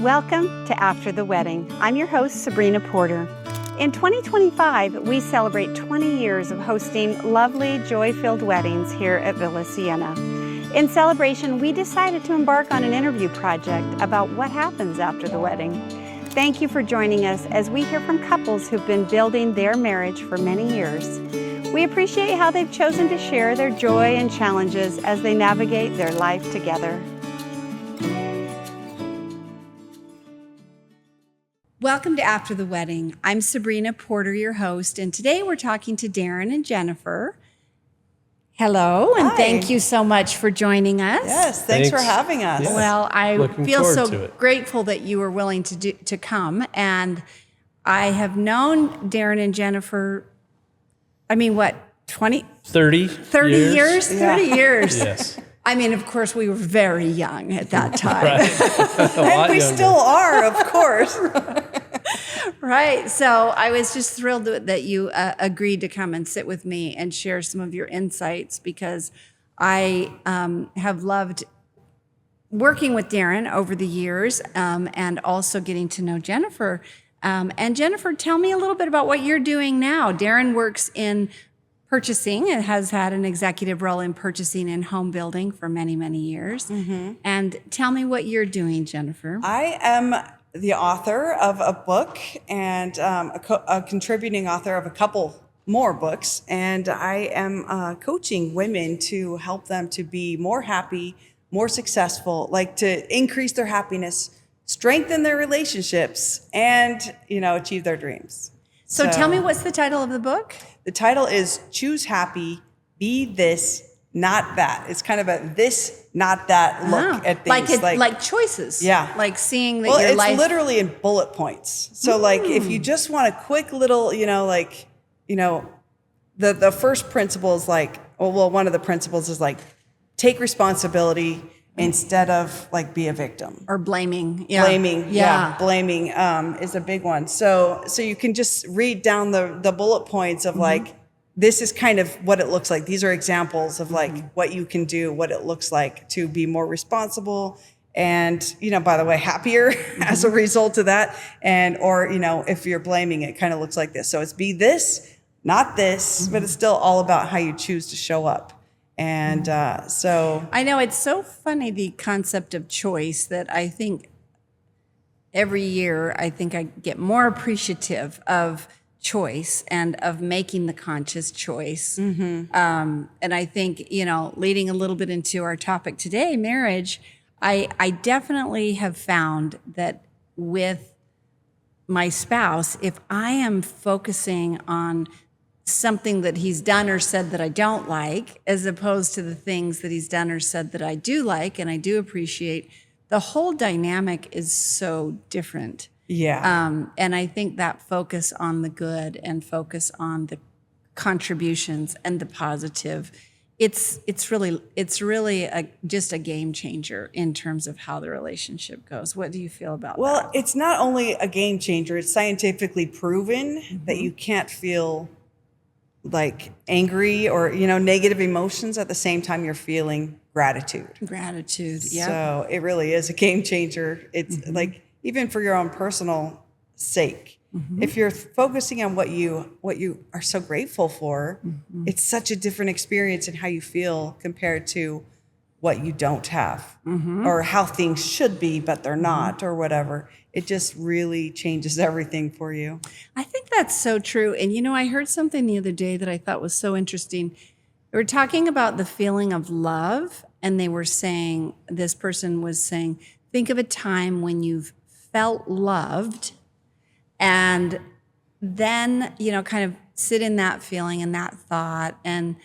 Welcome to After the Wedding. I'm your host, Sabrina Porter. In 2025, we celebrate 20 years of hosting lovely, joy-filled weddings here at Villa Sienna. In celebration, we decided to embark on an interview project about what happens after the wedding. Thank you for joining us as we hear from couples who've been building their marriage for many years. We appreciate how they've chosen to share their joy and challenges as they navigate their life together. Welcome to After the Wedding. I'm Sabrina Porter, your host, and today we're talking to Darren and Jennifer. Hello, and thank you so much for joining us. Yes, thanks for having us. Yes. Well, I feel so grateful that you were willing to come, and I have known Darren and Jennifer, 30 years? 30 years. Yes. I mean, of course, we were very young at that time. And we still are, of course. Right. So I was just thrilled that you agreed to come and sit with me and share some of your insights, because I have loved working with Darren over the years and also getting to know Jennifer. And Jennifer, tell me a little bit about what you're doing now. Darren works in purchasing and has had an executive role in purchasing and home building for many, many years. Mm-hmm. And tell me what you're doing, Jennifer. I am the author of a book and a contributing author of a couple more books. And I am coaching women to help them to be more happy, more successful, like to increase their happiness, strengthen their relationships, and, achieve their dreams. So tell me, what's the title of the book? The title is Choose Happy, Be This, Not That. It's kind of a this, not that look at things. Like choices. Yeah. Like seeing that your life. Well, it's literally in bullet points. So like if you just want a quick little, the first principle is one of the principles is take responsibility instead of be a victim. Or blaming. Yeah. Blaming is a big one. So you can just read down the bullet points of this is kind of what it looks like. These are examples of what you can do, what it looks like to be more responsible and, by the way, happier as a result of that. And, if you're blaming, it kind of looks like this. So it's be this, not this, but it's still all about how you choose to show up. And so I know it's so funny, the concept of choice, that I think every year I get more appreciative of choice and of making the conscious choice. Mm-hmm. And I think, leading a little bit into our topic today, marriage, I definitely have found that with my spouse, if I am focusing on something that he's done or said that I don't like, as opposed to the things that he's done or said that I do like and I do appreciate, the whole dynamic is so different. Yeah. And I think that focus on the good and focus on the contributions and the positive, it's really just a game changer in terms of how the relationship goes. What do you feel about that? Well, it's not only a game changer, it's scientifically proven that you can't feel angry or, negative emotions at the same time you're feeling gratitude. Yeah. So it really is a game changer. It's even for your own personal sake. Mm-hmm. If you're focusing on what you are so grateful for, it's such a different experience in how you feel compared to what you don't have or how things should be, but they're not or whatever. It just really changes everything for you. I think that's so true. And, I heard something the other day that I thought was so interesting. They were talking about the feeling of love, and this person was saying, think of a time when you've felt loved, and then, kind of sit in that feeling and that thought, and,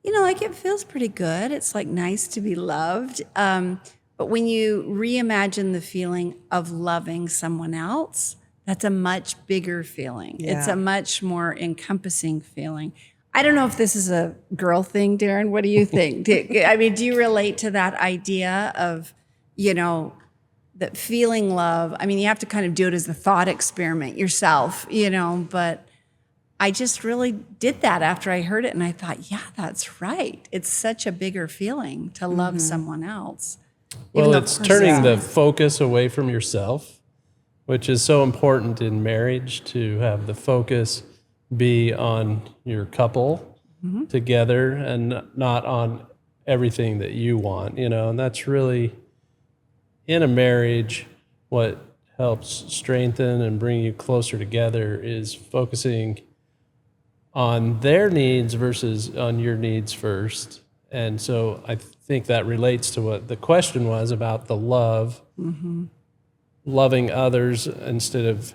it feels pretty good. It's nice to be loved. But when you reimagine the feeling of loving someone else, that's a much bigger feeling. Yeah. It's a much more encompassing feeling. I don't know if this is a girl thing, Darren. What do you think? Do you relate to that idea of, that feeling love? You have to kind of do it as a thought experiment yourself, but I just really did that after I heard it. And I thought, yeah, that's right. It's such a bigger feeling to love someone else. Even Well, though it's of course turning the it's- focus away from yourself, which is so important in marriage, to have the focus be on your couple together and not on everything that you want, and that's really in a marriage what helps strengthen and bring you closer together is focusing on their needs versus on your needs first. And so I think that relates to what the question was about the love, loving others instead of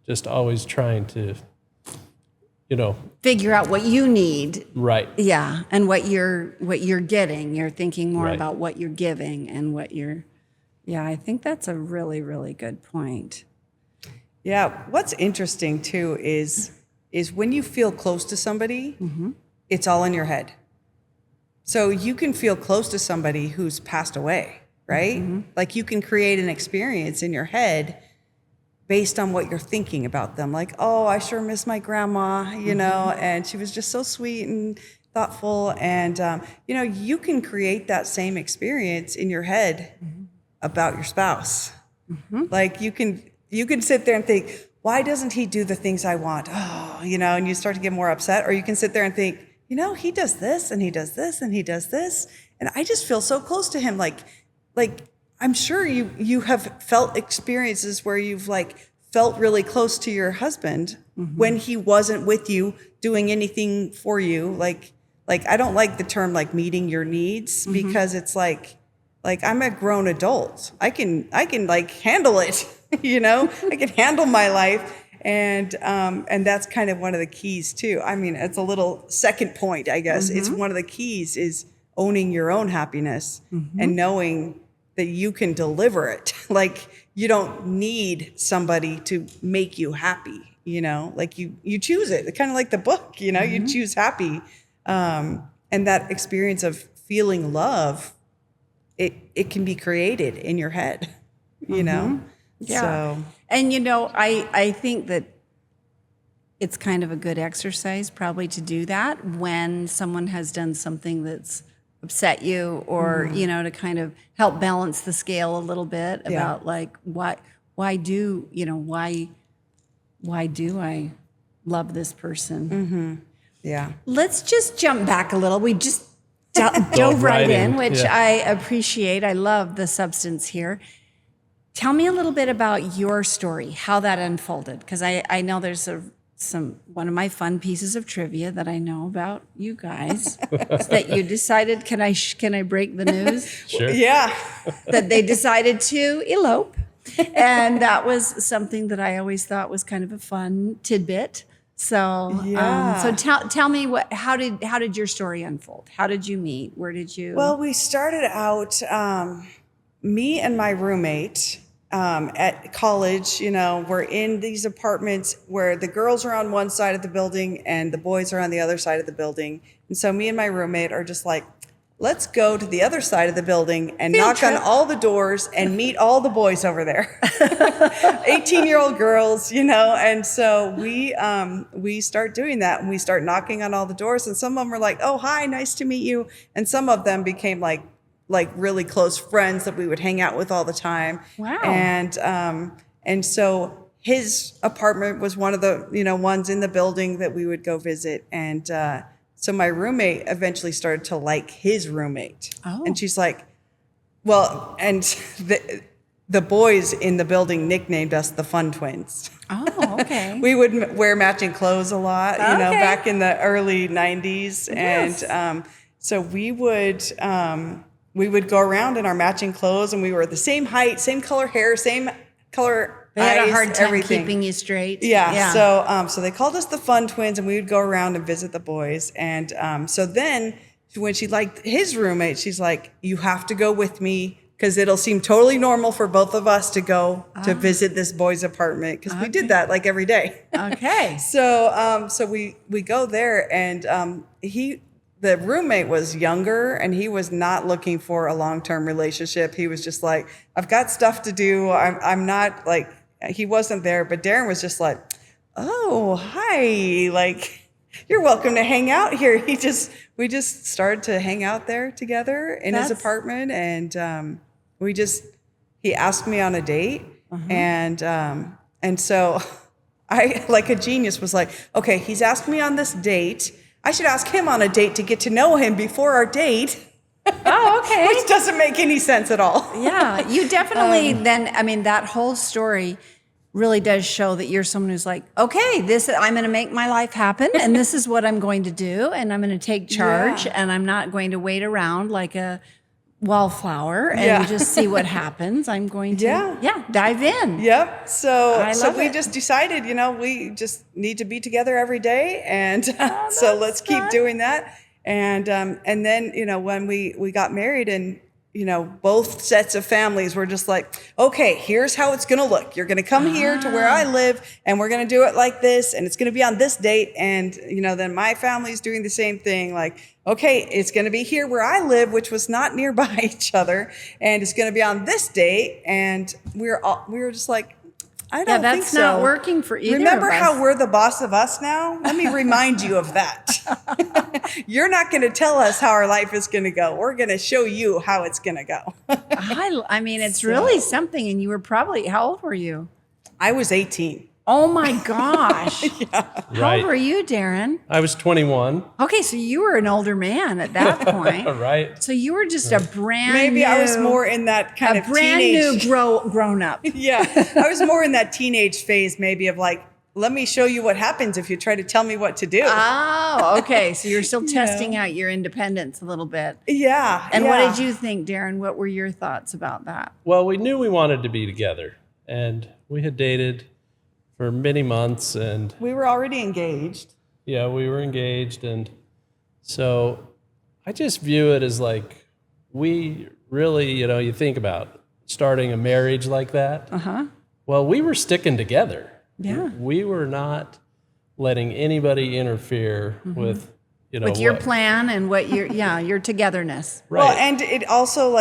just always trying to, figure out what you need. right. Yeah, and what you're getting. You're thinking more Right. about what you're giving and what you're. Yeah, I think that's a really, really good point. Yeah. What's interesting too is when you feel close to somebody, it's all in your head. So you can feel close to somebody who's passed away, right? Like you can create an experience in your head based on what you're thinking about them. Like, oh, I sure miss my grandma, and she was just so sweet and thoughtful. And, you can create that same experience in your head about your spouse. Like you can sit there and think, why doesn't he do the things I want? Oh, and you start to get more upset. Or you can sit there and think, he does this and he does this and he does this. And I just feel so close to him. Like I'm sure you have felt experiences where you've felt really close to your husband when he wasn't with you doing anything for you. Like I don't like the term meeting your needs because it's like I'm a grown adult. I can handle it, I can handle my life. And that's kind of one of the keys too. I mean, it's a little second point, I guess. It's one of the keys is owning your own happiness and knowing that you can deliver it. You don't need somebody to make you happy, you choose it. Kind of like the book, you choose happy. And that experience of feeling love, it can be created in your head, Yeah. So. And I think that it's kind of a good exercise probably to do that when someone has done something that's upset you or, to kind of help balance the scale a little bit about why do I love this person? Yeah. Let's just jump back a little. We just dove right in, which yeah. I appreciate. I love the substance here. Tell me a little bit about your story, how that unfolded, because I know there's one of my fun pieces of trivia that I know about you guys is that you decided. Can I break the news? Sure. Yeah. That they decided to elope, and that was something that I always thought was kind of a fun tidbit. So, Yeah. tell me how did your story unfold? How did you meet? Where did you? Well, we started out, me and my roommate at college, we're in these apartments where the girls are on one side of the building and the boys are on the other side of the building. And so me and my roommate are just like, let's go to the other side of the building and Field knock trip. on all the doors and meet all the boys over there. 18-year-old girls, and so we start doing that and we start knocking on all the doors and some of them were like, oh, hi, nice to meet you. And some of them became like really close friends that we would hang out with all the time. Wow. And so his apartment was one of the, ones in the building that we would go visit. And so my roommate eventually started to like his roommate. Oh. And she's like, well, and the boys in the building nicknamed us the Fun Twins. Oh, okay. We would wear matching clothes a lot, Okay. back in the early 90s. Yes. And so we would go around in our matching clothes and we were the same height, same color hair, same color They had eyes, a hard time everything. keeping you straight. Yeah. So they called us the Fun Twins, and we would go around and visit the boys. And so then, when she liked his roommate, she's like, "You have to go with me because it'll seem totally normal for both of us to go to visit this boy's apartment because we did that every day." Okay. So we go there, and the roommate was younger, and he was not looking for a long-term relationship. He was just like, "I've got stuff to do. I'm not like." He wasn't there, but Darren was just like, "Oh, hi, you're welcome to hang out here." We just started to hang out there together in his apartment, and he asked me on a date, and so I, like a genius, was like, okay, he's asked me on this date. I should ask him on a date to get to know him before our date. Oh, okay. Which doesn't make any sense at all. Yeah, you definitely that whole story really does show that you're someone who's like, okay, I'm going to make my life happen, and this is what I'm going to do, and I'm going to take charge, and I'm not going to wait around like a wallflower and just see what happens. I'm going to dive in. Yep. So we it. just decided, we just need to be together every day, and so let's keep doing that. And then when we got married, and both sets of families were just like, okay, here's how it's going to look. You're going to come here to where I live, and we're going to do it like this, and it's going to be on this date. And, then my family's doing the same thing. Like, okay, it's going to be here where I live, which was not nearby each other, and it's going to be on this date. And we were just like, I don't think so. That's not working for either Remember of us. how we're the boss of us now? Let me remind you of that. You're not going to tell us how our life is going to go. We're going to show you how it's going to go. I mean, it's really something. And you were probably, how old were you? I was 18. Oh my gosh. How Right. old were you, Darren? I was 21. Okay, so you were an older man at that point. Right. So you were just a brand Maybe new, I was more in that kind of brand teenage. new grown up. Yeah, I was more in that teenage phase, maybe of like, let me show you what happens if you try to tell me what to do. Oh, okay. So you're still testing out your independence a little bit. Yeah. And what did you think, Darren? What were your thoughts about that? Well, we knew we wanted to be together, and we had dated for many months, and We were already engaged. yeah, we were engaged. And so I just view it as like, we really, you think about starting a marriage like that. Well, we were sticking together. Yeah. We were not letting anybody interfere with, With your what- plan and what your togetherness. Right. Well, and it also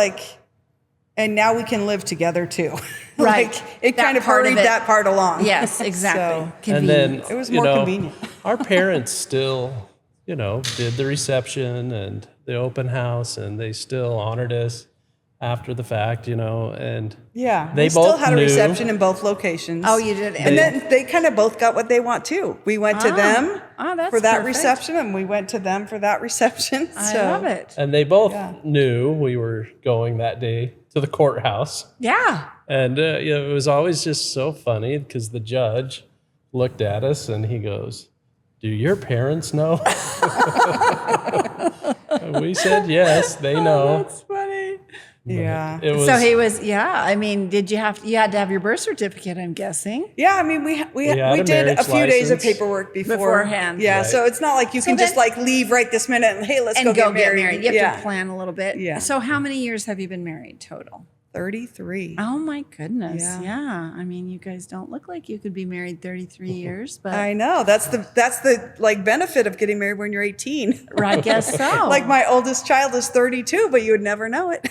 and now we can live together too. Right. It That kind of part of hurried it. that part along. Yes, exactly. So, and then Convenient. It was more convenient. Our parents still, did the reception and the open house, and they still honored us after the fact, and Yeah. They we still both had a knew- reception in both locations. Oh, you did. And then they kind of both got what they want too. We went to them that's for that perfect. reception, and we went to them for that reception. I So love it. and they both knew we were going that day to the courthouse. Yeah. And it was always just so funny because the judge looked at us and he goes, "Do your parents know?" And we said yes, they know. That's funny. Yeah. It was, So he was, I mean, you had to have your birth certificate, I'm guessing. Yeah, I mean, we had did a a marriage few days of license. paperwork Beforehand. Yeah, Right. so it's not like you can just then- leave right this minute and hey, let's And go go get married. You have to plan a little bit. Yeah. So how many years have you been married total? 33. Oh my goodness. Yeah. Yeah. I mean, you guys don't look like you could be married 33 years, but I know. That's the benefit of getting married when you're 18. I guess so. Like my oldest child is 32, but you would never know it.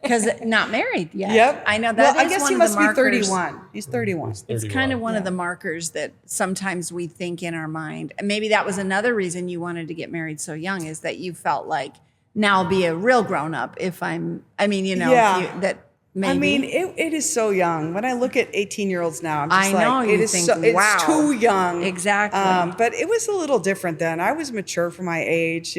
Because not married yet. Yep. I know that Well, I is guess one he of must the be markers. 31. He's 31. It's 31. kind of one of the markers that sometimes we think in our mind. And maybe that was another reason you wanted to get married so young, is that you felt like, now I'll be a real grown up if Yeah. maybe. I mean, it is so young. When I look at 18-year-olds now, I'm I just know, like, you it is think, so, it's wow. too young. Exactly. But it was a little different then. I was mature for my age,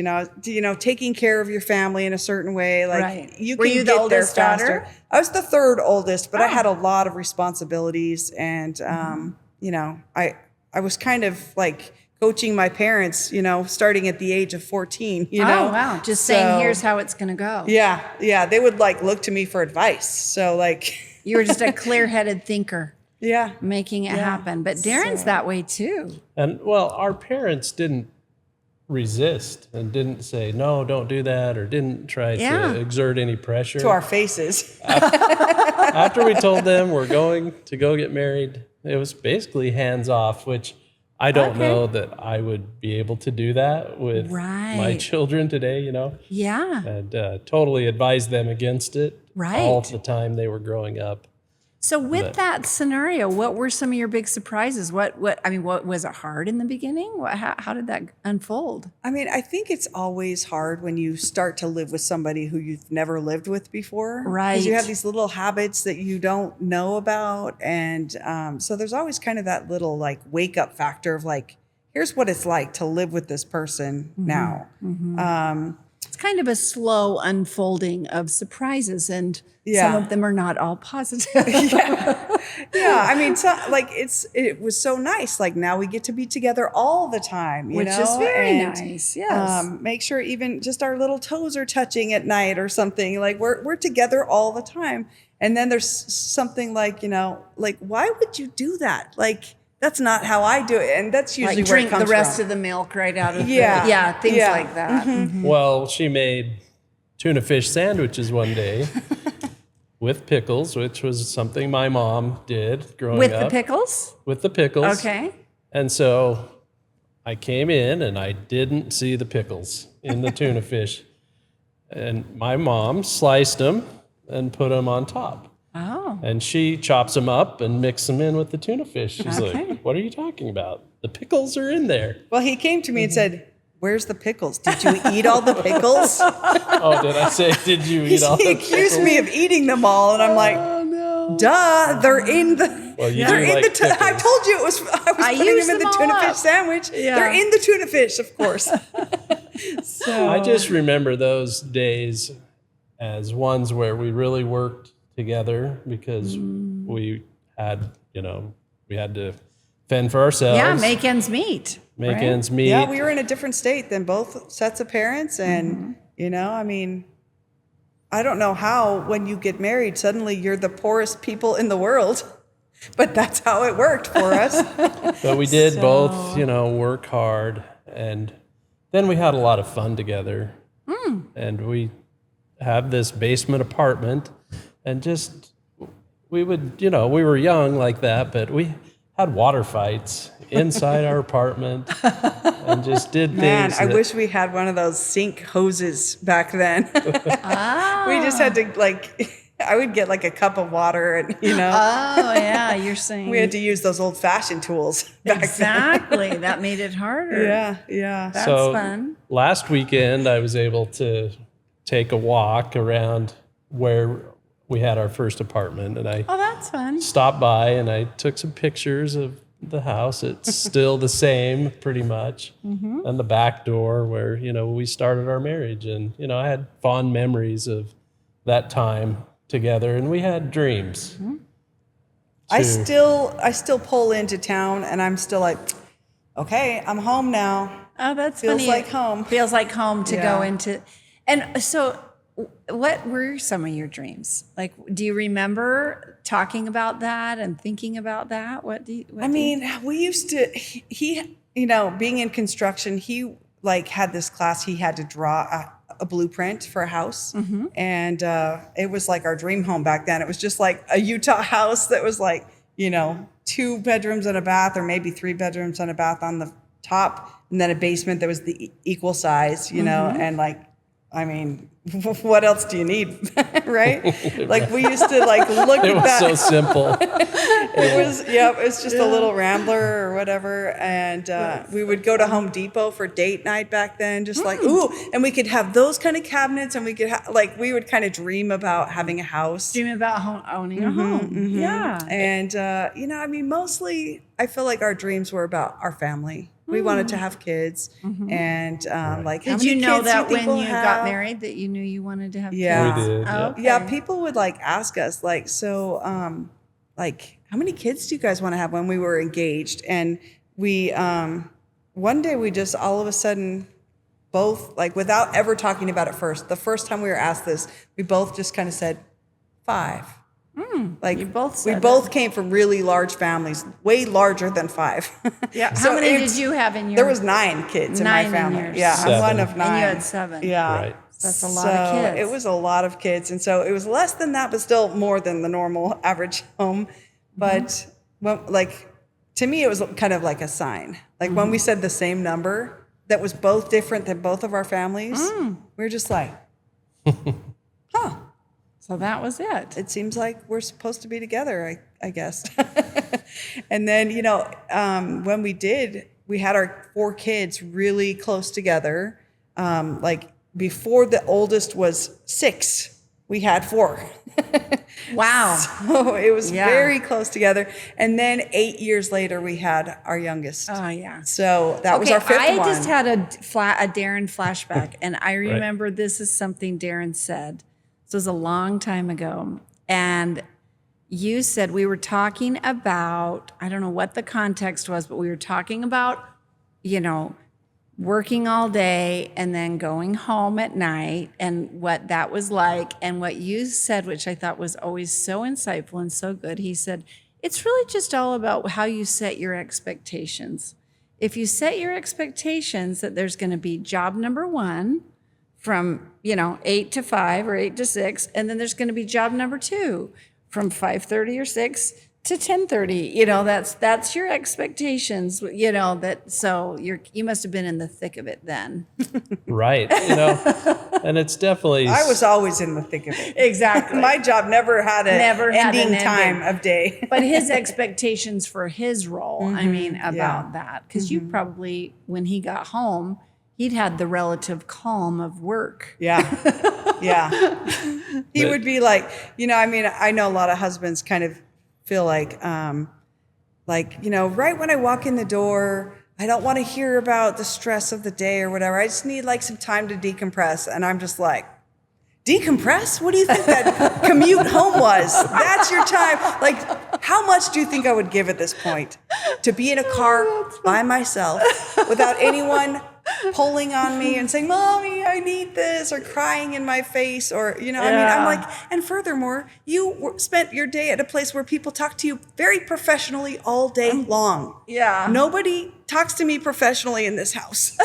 taking care of your family in a certain way. Like Right. you Were can you the get oldest there faster. daughter? I was the third oldest, but I Oh. had a lot of responsibilities, and I was kind of like coaching my parents, starting at the age of 14. oh, wow. Just saying, So- here's how it's going to go. Yeah, they would look to me for advice. So You were just a clear-headed thinker yeah. making it happen. But Darren's that way too. And well, our parents didn't resist and didn't say, no, don't do that, or didn't try Yeah. to exert any pressure. To our faces. After we told them we're going to go get married, it was basically hands off, which I don't Okay. know that I would be able to do that with my Right. children today, Yeah. and totally advised them against it Right. all the time they were growing up. So with that scenario, what were some of your big surprises? What was it hard in the beginning? How did that unfold? I mean, I think it's always hard when you start to live with somebody who you've never lived with before. Because you Right. have these little habits that you don't know about. And so there's always kind of that little like wake up factor of like, here's what it's like to live with this person now. It's kind of a slow unfolding of surprises, and some Yeah. of them are not all positive. Yeah, I mean, so, like it was so nice. Like now we get to be together all the time, you Which know? is very And, nice, yes. make sure even just our little toes are touching at night or something. Like we're together all the time. And then there's something like, you know, like why would you do that? Like that's not how I do it, and that's usually Like where drink it comes the rest from. of the milk right out of Yeah. things Yeah. like that. Well, she made tuna fish sandwiches one day with pickles, which was something my mom did growing With up. the pickles? With the pickles. Okay. And so I came in and I didn't see the pickles in the tuna fish. And my mom sliced them and put them on top. Oh. And she chops them up and mixes them in with the tuna fish. She's Okay. like, what are you talking about? The pickles are in there. Well, he came to me and said, "Where's the pickles? Did you eat all the pickles?" Oh, did I say, did you eat all He the accused pickles? me of eating them all, and I'm like, Oh no. "Duh, they're in the." Well, you they're do in like the. I pickles. told you it was. I was I putting used them in the them tuna all fish up. sandwich. Yeah. They're in the tuna fish, of course. So I just remember those days as ones where we really worked together because we had, we had to fend for ourselves. Yeah, make ends meet. make right? ends meet. yeah, we were in a different state than both sets of parents, and I mean, I don't know how when you get married suddenly you're the poorest people in the world, but that's how it worked for us. But we did both, work hard, and then we had a lot of fun together. And we have this basement apartment, and just we would, we were young like that, but we had water fights inside our apartment, and just did Man, things. I that- wish we had one of those sink hoses back then. We just had to I would get like a cup of water, and Oh yeah, you're saying we had to use those old fashioned tools back exactly. That made it harder. then. Yeah. That's So fun. last weekend, I was able to take a walk around where we had our first apartment, and I Oh, that's fun. stopped by and I took some pictures of the house. It's still the same, pretty much, and the back door where we started our marriage, and I had fond memories of that time together, and we had dreams. I to- still pull into town, and I'm still like, okay, I'm home now. Oh, that's Feels funny. like home. Feels like home to go Yeah. into. And so, what were some of your dreams? Like, do you remember talking about that and thinking about that? I mean, we used to, he, being in construction, he had this class, he had to draw a blueprint for a house. And it was like our dream home back then. It was just like a Utah house that was 2 bedrooms and a bath, or maybe 3 bedrooms and a bath on the top, and then a basement that was the equal size, and I mean, what else do you need, right? We used to look It at was that. so simple. It was just a little Rambler or whatever, and we would go to Home Depot for date night back then, just ooh, and we could have those kind of cabinets, and we could we would kind of dream about having a house, dream about owning a home. Yeah. and I mean, mostly I feel like our dreams were about our family. We wanted to have kids, and how Did many you know kids that do you think when we'll you have? got married that you knew you wanted to have Yeah. kids? We did, yeah. Okay. Yeah, people would ask us so how many kids do you guys want to have when we were engaged? And we one day we just all of a sudden both without ever talking about it first. The first time we were asked this, we both just kind of said 5. You both we said both came from really large families, way larger than 5. Yeah. So How many it's- did you have in your? There was 9 kids in my 9 in family. yours. Yeah, I'm one 7. of 9. And you had 7. Yeah. Right. That's a lot of kids. It was a lot of kids. And so it was less than that, but still more than the normal average home. But to me, it was kind of like a sign. When we said the same number that was both different than both of our families, we were just like, huh. So that was it. It seems like we're supposed to be together, I guess. And then, when we had our 4 kids really close together. Like before the oldest was 6, we had 4. Wow. So it was very close together. And then 8 years later, we had our youngest. Oh, yeah. So that was our 5th I one. just had a Darren flashback, and I remember this is something Darren said. This was a long time ago. And you said we were talking about, I don't know what the context was, but we were talking about, working all day and then going home at night and what that was like. And what you said, which I thought was always so insightful and so good, he said, it's really just all about how you set your expectations. If you set your expectations that there's going to be job number 1 from, 8 to 5 or 8 to 6, and then there's going to be job number 2 from 5:30 or 6 to 10:30, that's your expectations, so you must have been in the thick of it then. Right. And it's definitely. I was always in the thick of it. Exactly. My job never had an ending an time ending. of day. But his expectations for his role, about that, because you probably, when he got home, he'd had the relative calm of work. Yeah. He would be like, I know a lot of husbands kind of feel like, right when I walk in the door, I don't want to hear about the stress of the day or whatever. I just need like some time to decompress. And I'm just like, decompress? What do you think that commute home was? That's your time. Like, how much do you think I would give at this point to be in a car by myself without anyone pulling on me and saying, Mommy, I need this, or crying in my face, or, I'm like, and furthermore, you spent your day at a place where people talk to you very professionally all day long. Yeah. Nobody talks to me professionally in this house.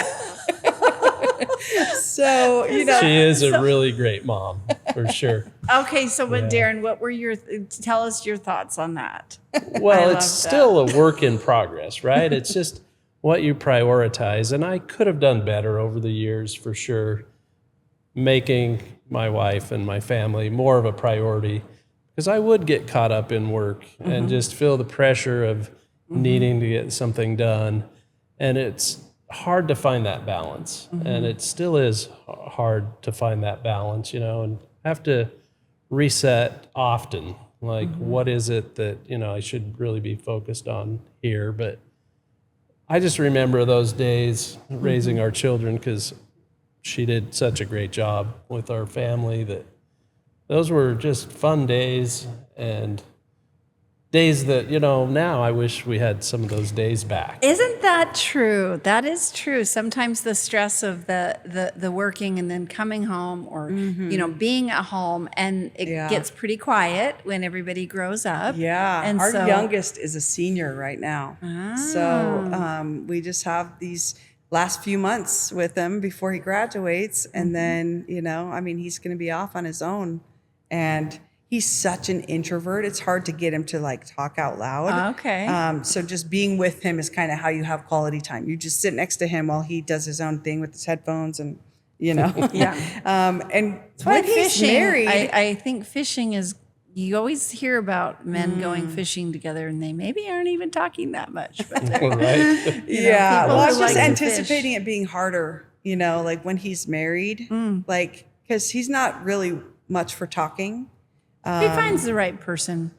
So, She is a really great mom, for sure. Okay, so Darren, what were tell us your thoughts on that. Well, it's still a work in progress, right? It's just what you prioritize. And I could have done better over the years, for sure, making my wife and my family more of a priority, because I would get caught up in work and just feel the pressure of needing to get something done. And it's hard to find that balance. And it still is hard to find that balance, and have to reset often. Like, what is it that, I should really be focused on here? But I just remember those days raising our children, because she did such a great job with our family, that those were just fun days, and days that, now I wish we had some of those days back. Isn't that true? That is true. Sometimes the stress of the working and then coming home, or, being at home, and it gets pretty quiet when everybody grows up. Yeah. And our so, youngest is a senior right now. So we just have these last few months with him before he graduates. And then, he's going to be off on his own. And he's such an introvert. It's hard to get him to talk out loud. Okay. So just being with him is kind of how you have quality time. You just sit next to him while he does his own thing with his headphones, and Yeah. And when he's married, I think fishing is. You always hear about men going fishing together, and they maybe aren't even talking that much. But Right? people well, I'm who just like to anticipating it being harder. Like when he's married, because he's not really much for talking. he finds the right person.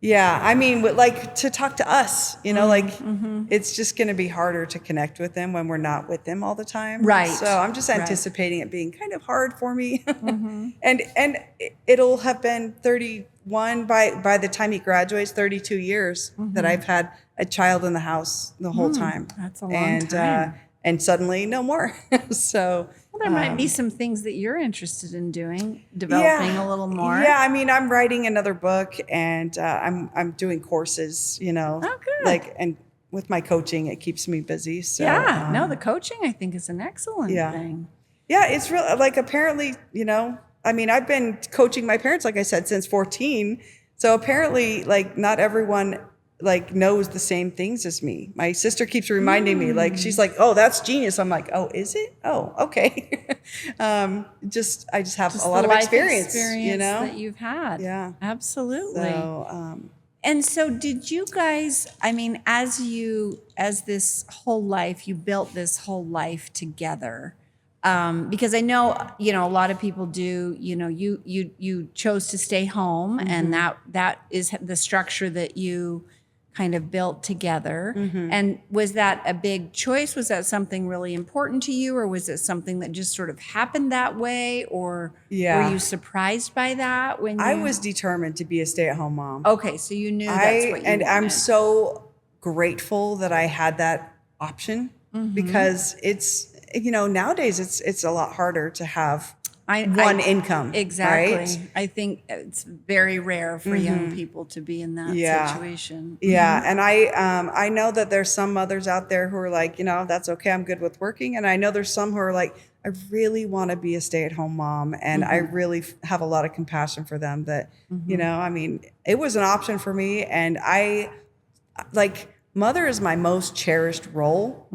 Yeah, to talk to us, it's just going to be harder to connect with them when we're not with them all the time. Right. So I'm just anticipating it being kind of hard for me. and it'll have been 31 by the time he graduates, 32 years that I've had a child in the house the whole time. That's a long time. And suddenly no more. So Well, there might be some things that you're interested in doing, developing a little more. Yeah, I'm writing another book, and I'm doing courses, Oh, good. and with my coaching, it keeps me busy. So the coaching I think is an excellent thing. Yeah, it's real. Apparently, I've been coaching my parents, like I said, since 14. So apparently, not everyone like knows the same things as me. My sister keeps reminding me, like, she's like, "Oh, that's genius." I'm like, "Oh, is it? Oh, okay." I just have Just a lot the of life experience, you know? that you've had. Yeah. Absolutely. So, And so did you guys, I mean, as this whole life, you built this whole life together. Because I know, a lot of people do, you chose to stay home and that is the structure that you kind of built together. And was that a big choice? Was that something really important to you, or was it something that just sort of happened that way? Or Yeah. were you surprised by that when I was determined to be a stay-at-home mom. Okay, so you knew that's what you and wanted. I'm so grateful that I had that option, because it's, nowadays it's a lot harder to have one income. Exactly. Right? I think it's very rare for young people to be in that Yeah. situation. Yeah, and I know that there's some mothers out there who are like, that's okay, I'm good with working, and I know there's some who are like, I really want to be a stay-at-home mom, and I really have a lot of compassion for them. That I mean, it was an option for me, and I like, mother is my most cherished role,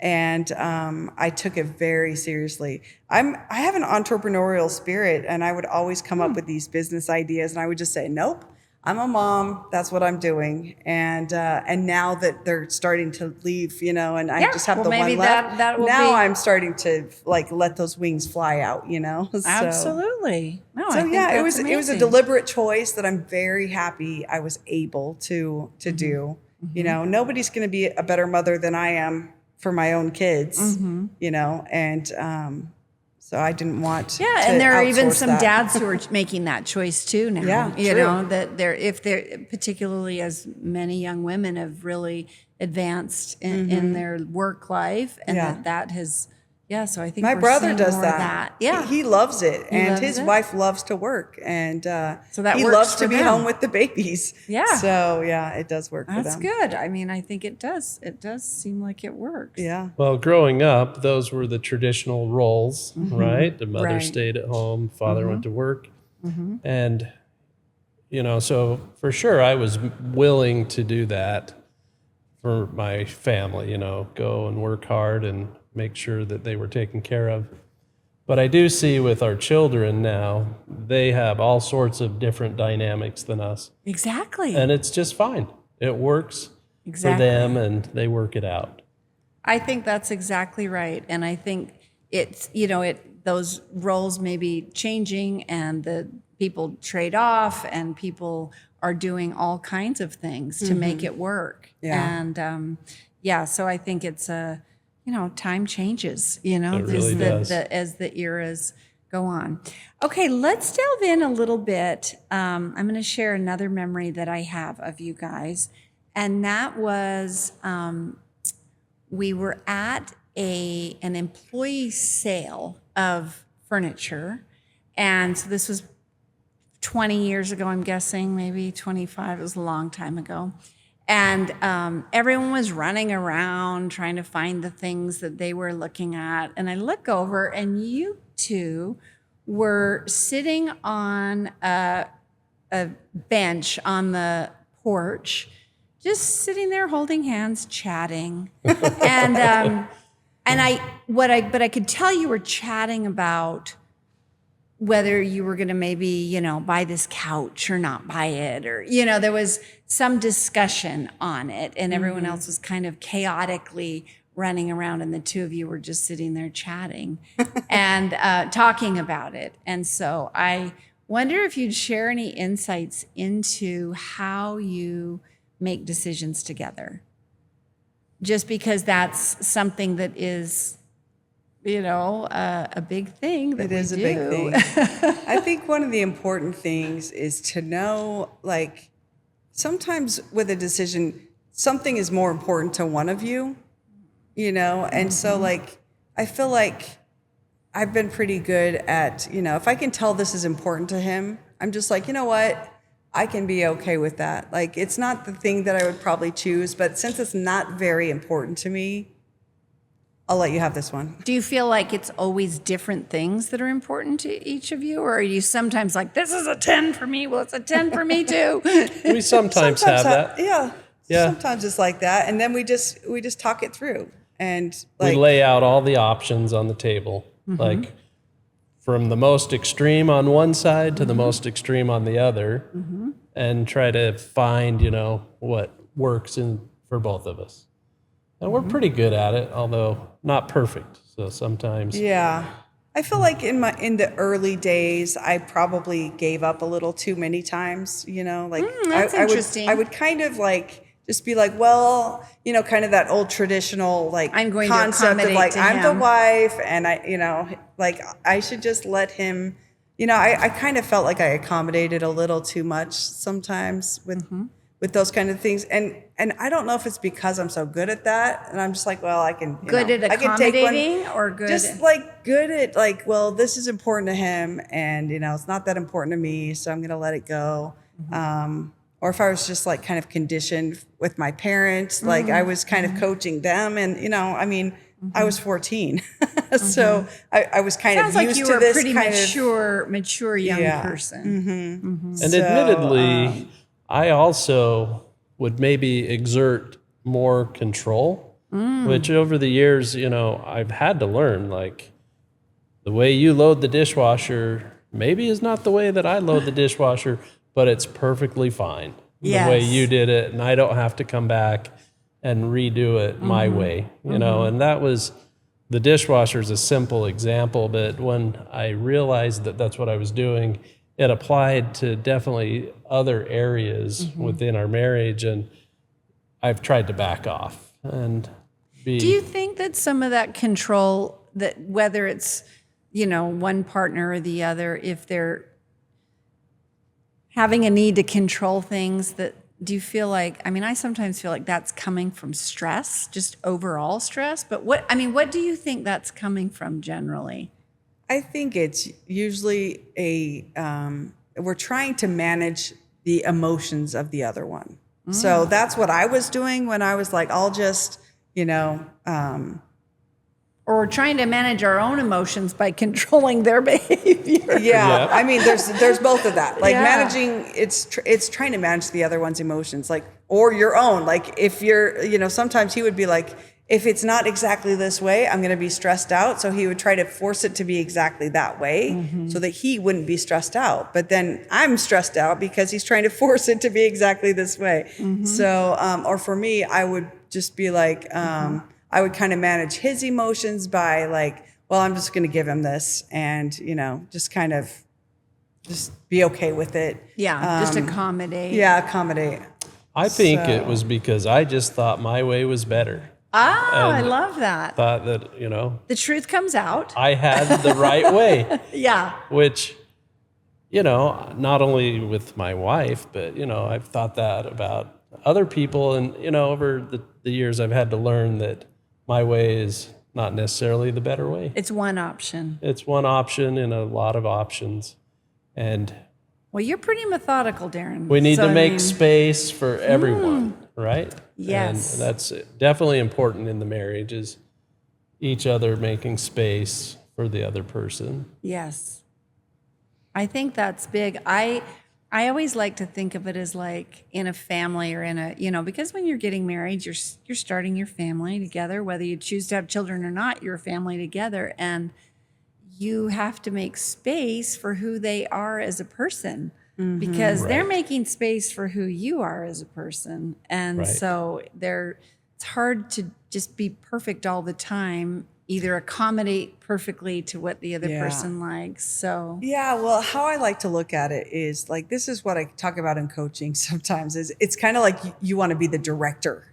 and I took it very seriously. I have an entrepreneurial spirit, and I would always come up with these business ideas, and I would just say, nope, I'm a mom. That's what I'm doing. And now that they're starting to leave, and I just have the maybe one left. that will now be- I'm starting to like let those wings fly out. So, Absolutely. No, I so think yeah, it that's was a amazing. deliberate choice that I'm very happy I was able to do. Nobody's going to be a better mother than I am for my own kids. And so I didn't want. Yeah, to and there are even outsource some that. dads who are making that choice too now. Yeah, you true. know that they're particularly as many young women have really advanced in their work life, and Yeah. that has. Yeah, so I think My we're brother seeing does more of that. Yeah, He loves it, and loves his it? wife loves to work, and So that he works loves for to be them. home with the babies. Yeah. So yeah, it does work that's for them. good. I mean, I think it does. It does seem like it works. Yeah. Well, growing up, those were the traditional roles, right? The mother Right. stayed at home, father went to work. And, so for sure I was willing to do that for my family, go and work hard and make sure that they were taken care of. But I do see with our children now, they have all sorts of different dynamics than us. Exactly. And it's just fine. It works Exactly. for them, and they work it out. I think that's exactly right. And I think it's, those roles may be changing and the people trade off and people are doing all kinds of things to make it work. Yeah. And so I think it's time changes, It really does. as the eras go on. Okay, let's delve in a little bit. I'm going to share another memory that I have of you guys. And that was we were at an employee sale of furniture. And so this was 20 years ago, I'm guessing, maybe 25. It was a long time ago. And everyone was running around trying to find the things that they were looking at. And I look over, and you two were sitting on a bench on the porch, just sitting there holding hands, chatting. And but I could tell you were chatting about whether you were going to maybe, buy this couch or not buy it, or, there was some discussion on it, and everyone else was kind of chaotically running around, and the two of you were just sitting there chatting and talking about it. And so I wonder if you'd share any insights into how you make decisions together, just because that's something that is a big thing that It is a big thing. I think one of the important things is to know, like, sometimes with a decision, something is more important to one of you, and so, like, I feel like I've been pretty good at, if I can tell this is important to him, I'm just like, you know what? I can be okay with that. Like, it's not the thing that I would probably choose, but since it's not very important to me, I'll let you have this one. Do you feel like it's always different things that are important to each of you? Or are you sometimes like, this is a 10 for me? Well, it's a 10 for me too. We sometimes have that. Yeah. Yeah. Sometimes it's like that, and then we just talk it through, and like, we lay out all the options on the table, like from the most extreme on one side to the most extreme on the other, and try to find, what works for both of us. And we're pretty good at it, although not perfect. So sometimes, yeah. I feel like in the early days, I probably gave up a little too many times. Like that's interesting. I would kind of like just be like, well, kind of that old traditional like I'm going to concept of accommodate like to I'm the him. wife, and like I should just let him. I kind of felt like I accommodated a little too much sometimes with those kind of things, and I don't know if it's because I'm so good at that, and I'm just like, well, I can Good at I can take one, accommodating or good? just like good at like, well, this is important to him, and it's not that important to me, so I'm gonna let it go. Or if I was just like kind of conditioned with my parents, like I was kind of coaching them, and I was 14, so I was kind Sounds of like used you to were a this pretty kind mature young Yeah. person. and admittedly, I also would maybe exert more control, which over the years, I've had to learn, like the way you load the dishwasher maybe is not the way that I load the dishwasher, but it's perfectly fine the way Yes. you did it, and I don't have to come back and redo it my way, and that was, the dishwasher is a simple example, but when I realized that that's what I was doing, it applied to definitely other areas within our marriage, and I've tried to back off and be. Do you think that some of that control, that whether it's, one partner or the other, if they're having a need to control things, do you feel like, I sometimes feel like that's coming from stress, just overall stress, but what do you think that's coming from generally? I think it's usually we're trying to manage the emotions of the other one. So that's what I was doing when I was like, I'll just, Or trying to manage our own emotions by controlling their behavior. yeah. Yep. There's both of that. Like Yeah. managing, it's trying to manage the other one's emotions, like, or your own. Like if you're, sometimes he would be like, if it's not exactly this way, I'm going to be stressed out. So he would try to force it to be exactly that way so that he wouldn't be stressed out. But then I'm stressed out because he's trying to force it to be exactly this way. So, or for me, I would just be like, I would kind of manage his emotions by like, well, I'm just going to give him this, and, just kind of just be okay with it. Yeah, just accommodate. Yeah, accommodate. I think it was because I just thought my way was better. I love that. Thought that, The truth comes out. I had the right way, Yeah. which, not only with my wife, but, I've thought that about other people. And, over the years, I've had to learn that my way is not necessarily the better way. It's one option. It's one option in a lot of options. And Well, you're pretty methodical, Darren. we need So, to make space for everyone, right? Yes. And that's definitely important in the marriage, is each other making space for the other person. Yes. I think that's big. I always like to think of it as like in a family or in a, because when you're getting married, you're starting your family together, whether you choose to have children or not, you're a family together. And you have to make space for who they are as a person, because they're making space for who you are as a person. And Right. so it's hard to just be perfect all the time, either accommodate perfectly to what the other Yeah. person likes. So Yeah, well, how I like to look at it is like, this is what I talk about in coaching sometimes, is it's kind of like you want to be the director,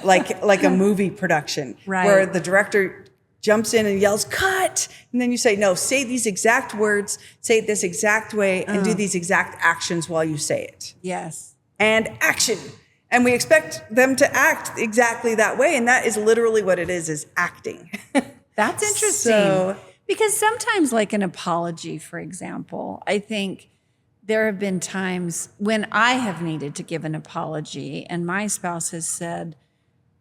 like a movie production, Right. where the director jumps in and yells, cut. And then you say, no, say these exact words, say it this exact way, and do these exact actions while you say it. yes. And action. And we expect them to act exactly that way. And that is literally what it is acting. That's interesting. So- Because sometimes, like an apology, for example, I think there have been times when I have needed to give an apology and my spouse has said,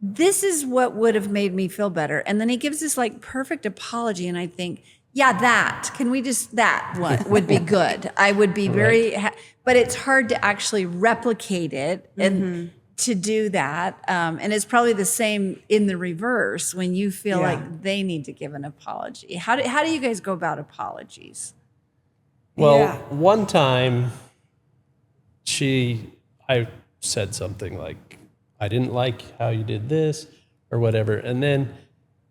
this is what would have made me feel better. And then he gives this like perfect apology. And I think, yeah, that one would be good. I would be very, but it's hard to actually replicate it and to do that. And it's probably the same in the reverse when you feel Yeah. like they need to give an apology. How do you guys go about apologies? Well, Yeah. one time I said something like, I didn't like how you did this or whatever. And then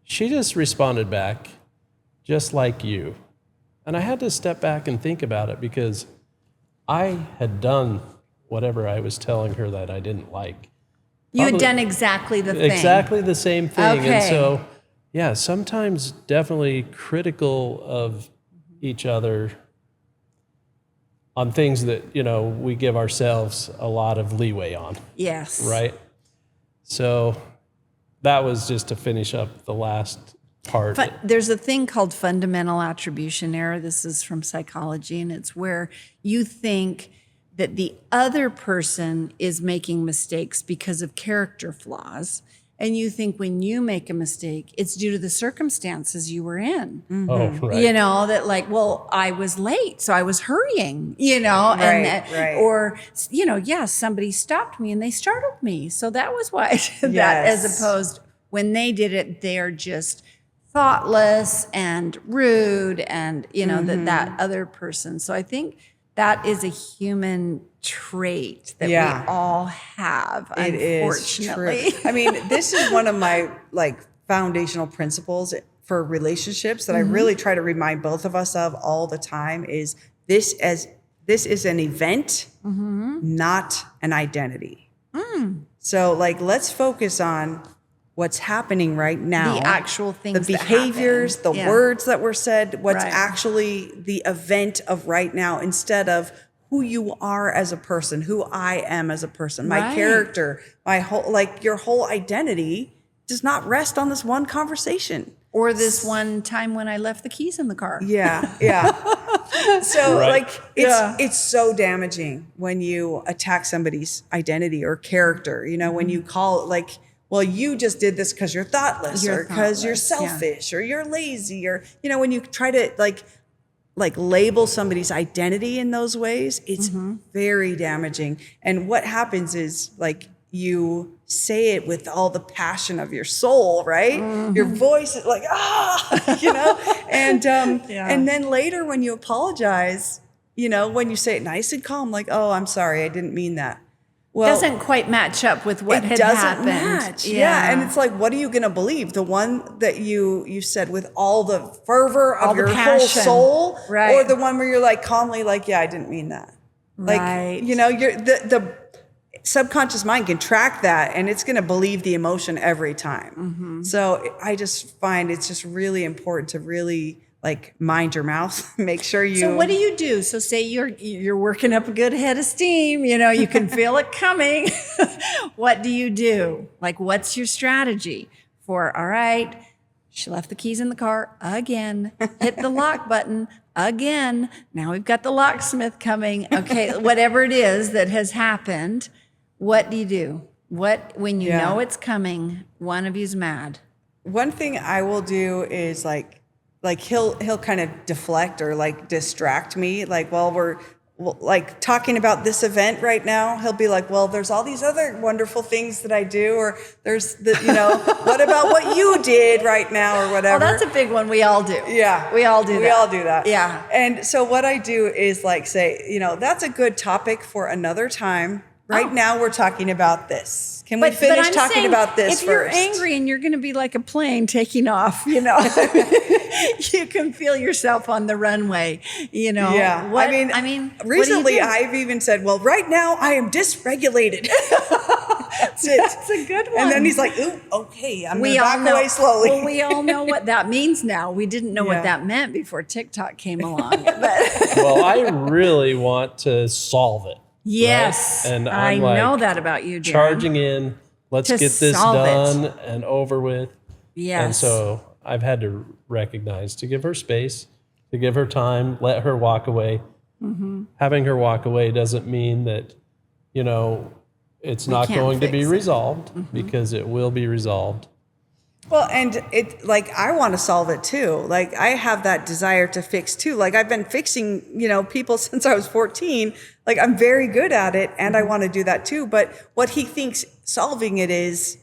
she just responded back, just like you. And I had to step back and think about it because I had done whatever I was telling her that I didn't like. You had Probably- done exactly the thing. Exactly the same thing. Okay. And so, yeah, sometimes definitely critical of each other on things that, we give ourselves a lot of leeway on, Yes. right? So that was just to finish up the last part. But there's a thing called fundamental attribution error. This is from psychology, and it's where you think that the other person is making mistakes because of character flaws. And you think when you make a mistake, it's due to the circumstances you were in. Oh, right. You know, that like, well, I was late, so I was hurrying, Right. or, yes, somebody stopped me and they startled me. So that was why I did that, Yes. as opposed when they did it, they're just thoughtless and rude and, that other person. So I think that is a human trait that Yeah. we all have, It is unfortunately. true. I mean, this is one of my foundational principles for relationships that I really try to remind both of us of all the time is this is an event, not an identity. So let's focus on what's happening right now. The actual things, the that behaviors, happen. the Yeah. words that were said, what's Right. actually the event of right now instead of who you are as a person, who I am as a person, my Right. character, my whole, your whole identity does not rest on this one conversation. Or this one time when I left the keys in the car. Yeah, yeah. So Right. it's so damaging when you attack somebody's identity or character, when you call it well, you just did this because you're thoughtless You're or because you're thoughtless, yeah. selfish or you're lazy or, when you try to label somebody's identity in those ways, it's very damaging. And what happens is you say it with all the passion of your soul, right? Your voice is and and then later when you apologize, when you say it nice and calm, oh, I'm sorry, I didn't mean that. Well, Doesn't quite match up with what it had doesn't happened. match. Yeah. And it's what are you going to believe? The one that you said with all the fervor of All the your whole passion. soul, Right. or the one where you're calmly yeah, I didn't mean that. Right. You're the subconscious mind can track that and it's going to believe the emotion every time. So I just find it's just really important to really mind your mouth, make sure you. So what do you do? So say you're working up a good head of steam, you can feel it coming. What do you do? What's your strategy for, all right, she left the keys in the car again, hit the lock button again. Now we've got the locksmith coming. Okay, whatever it is that has happened, what do you do? When you know it's coming, one of you's mad. One thing I will do is he'll kind of deflect or distract me. Well, we're talking about this event right now. He'll be well, there's all these other wonderful things that I do, or there's what about what you did right now or whatever. Oh, that's a big one. We all do. Yeah. We all do that. We all do that. Yeah. And so what I do is say, that's a good topic for another time. Right now we're talking about this. Can we finish I'm talking saying, about this if you're first? angry and you're going to be like a plane taking off, you can feel yourself on the runway, Yeah. What, I mean, what do you recently do? I've even said, well, right now I am dysregulated. That's it. That's a good one. And then he's ooh, okay, I'm going we to all back know, away slowly. Well, we all know what that means now. We didn't know Yeah. what that meant before TikTok came along. But Well, I really want to solve it. yes, Right? And I I'm know that about you, Darren. charging in. Let's To get this solve it. done and over with. Yes. And so I've had to recognize to give her space, to give her time, let her walk away. Having her walk away doesn't mean that, it's not can't going to be fix it. resolved because it will be resolved. Well, and it I want to solve it too. I have that desire to fix too. I've been fixing, people since I was 14. I'm very good at it and I want to do that too. But what he thinks solving it is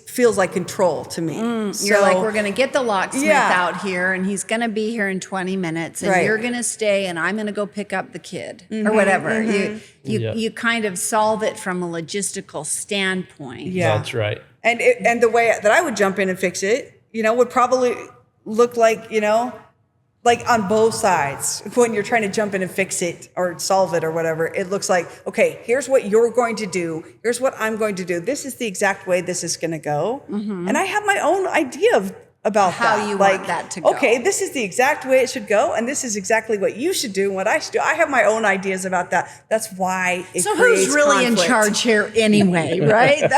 feels like control to me. You're like, we're going to get the locksmith Yeah. out here and he's going to be here in 20 minutes and Right. you're going to stay and I'm going to go pick up the kid or whatever. You kind of solve it from a logistical standpoint. Yeah. That's right. And the way that I would jump in and fix it, would probably look like, like on both sides, when you're trying to jump in and fix it or solve it or whatever, it looks like, okay, here's what you're going to do. Here's what I'm going to do. This is the exact way this is going to go. And I have my own idea about How that. you want that to go. Okay, this is the exact way it should go. And this is exactly what you should do and what I should do. I have my own ideas about that. That's why it So creates who's really conflict. in charge here anyway, right?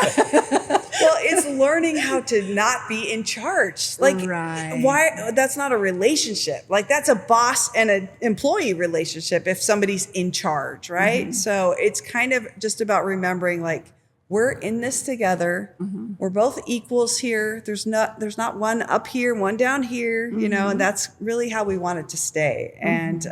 Well, it's learning how to not be in charge. Like, Right. why? That's not a relationship. Like, that's a boss and an employee relationship if somebody's in charge, right? So it's kind of just about remembering, like, we're in this together. We're both equals here. There's not one up here, one down here, and that's really how we want it to stay. And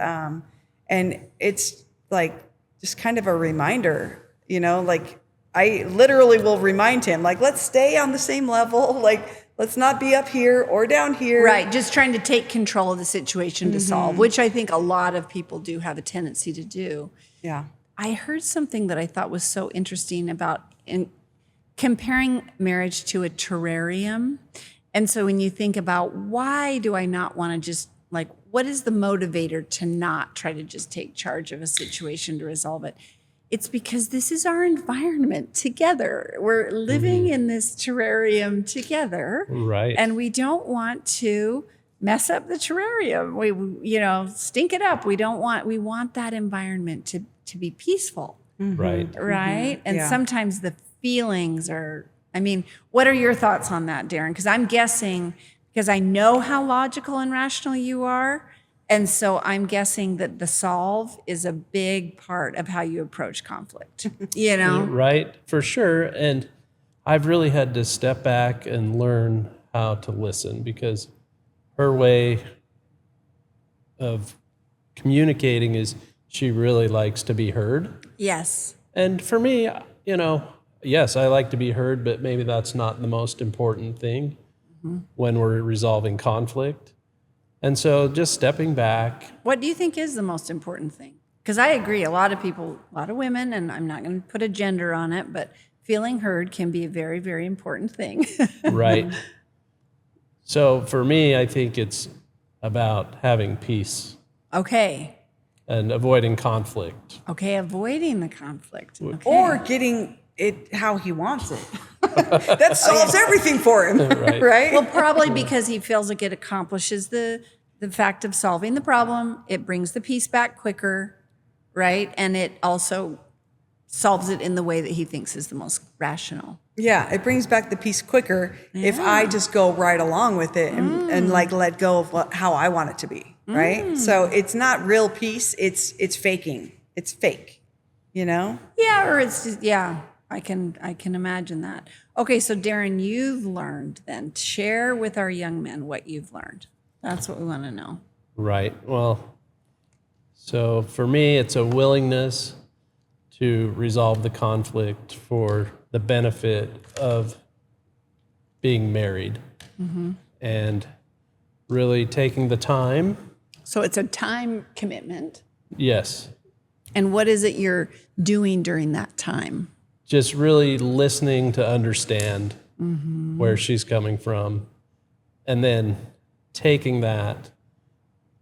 it's like just kind of a reminder, like, I literally will remind him, like, let's stay on the same level. Like, let's not be up here or down here. Right, just trying to take control of the situation to solve, which I think a lot of people do have a tendency to do. Yeah. I heard something that I thought was so interesting about comparing marriage to a terrarium. And so when you think about why do I not want to just, like, what is the motivator to not try to just take charge of a situation to resolve it? It's because this is our environment together. We're living in this terrarium together. Right. And we don't want to mess up the terrarium. We stink it up. We want that environment to be peaceful. Right. Right? And Yeah. sometimes the feelings are, what are your thoughts on that, Darren? Because I'm guessing, because I know how logical and rational you are. And so I'm guessing that the solve is a big part of how you approach conflict, Right, for sure. And I've really had to step back and learn how to listen, because her way of communicating is she really likes to be heard. Yes. And for me, yes, I like to be heard, but maybe that's not the most important thing when we're resolving conflict. And so just stepping back. What do you think is the most important thing? Because I agree, a lot of people, a lot of women, and I'm not going to put a gender on it, but feeling heard can be a very, very important thing. Right. So for me, I think it's about having peace Okay, and avoiding conflict. avoiding the conflict. Okay. Or getting it how he wants it. That solves everything for him. Right. Well, probably because he feels like it accomplishes the fact of solving the problem. It brings the peace back quicker, right? And it also solves it in the way that he thinks is the most rational. Yeah, it brings back the peace quicker if I just go right along with it and like let go of how I want it to be, right? So it's not real peace, it's faking. It's fake, Yeah, or it's just, I can imagine that. Okay, so Darren, you've learned then. Share with our young men what you've learned. That's what we want to know. Right. Well, so for me, it's a willingness to resolve the conflict for the benefit of being married and really taking the time. So it's a time commitment. Yes. And what is it you're doing during that time? Just really listening to understand where she's coming from, and then taking that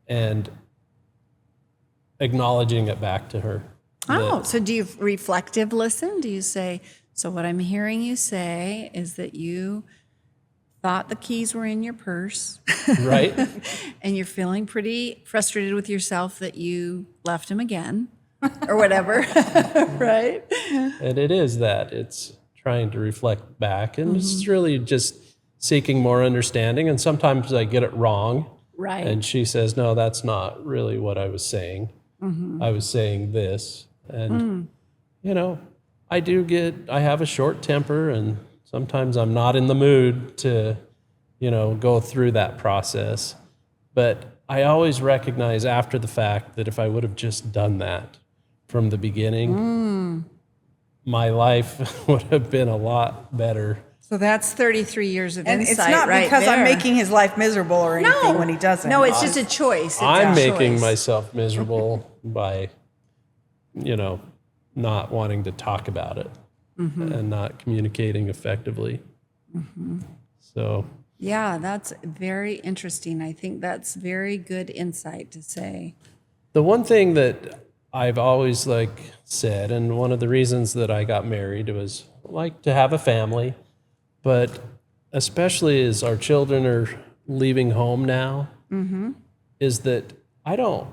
and acknowledging it back to her. Oh, so do you reflective listen? Do you say, so what I'm hearing you say is that you thought the keys were in your purse, Right? and you're feeling pretty frustrated with yourself that you left him again or whatever, right? And it is that. It's trying to reflect back, and it's really just seeking more understanding. And sometimes I get it wrong. Right. And she says, no, that's not really what I was saying. I was saying this. And, I have a short temper, and sometimes I'm not in the mood to, go through that process. But I always recognize after the fact that if I would have just done that from the beginning, my life would have been a lot better. So that's 33 years of And insight, it's not right because there. I'm making his life miserable or anything when he doesn't. No, it's just a choice. It's I'm a making choice. myself miserable by, not wanting to talk about it and not communicating effectively. So, Yeah, that's very interesting. I think that's very good insight to say. the one thing that I've always said, and one of the reasons that I got married was to have a family, but especially as our children are leaving home now, is that I don't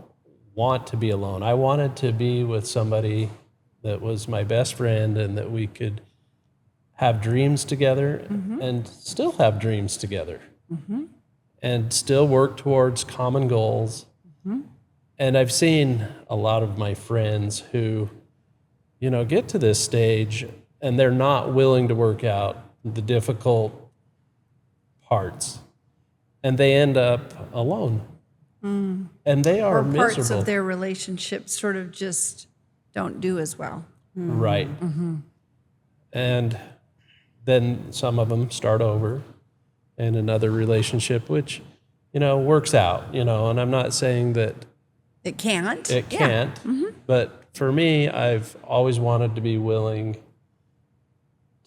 want to be alone. I wanted to be with somebody that was my best friend and that we could have dreams together and still have dreams together and still work towards common goals. And I've seen a lot of my friends who, get to this stage and they're not willing to work out the difficult parts and they end up alone. And they are Or parts miserable. of their relationship sort of just don't do as well. Right. And then some of them start over in another relationship, which, works out, and I'm not saying that It can't. it Yeah. can't, but for me, I've always wanted to be willing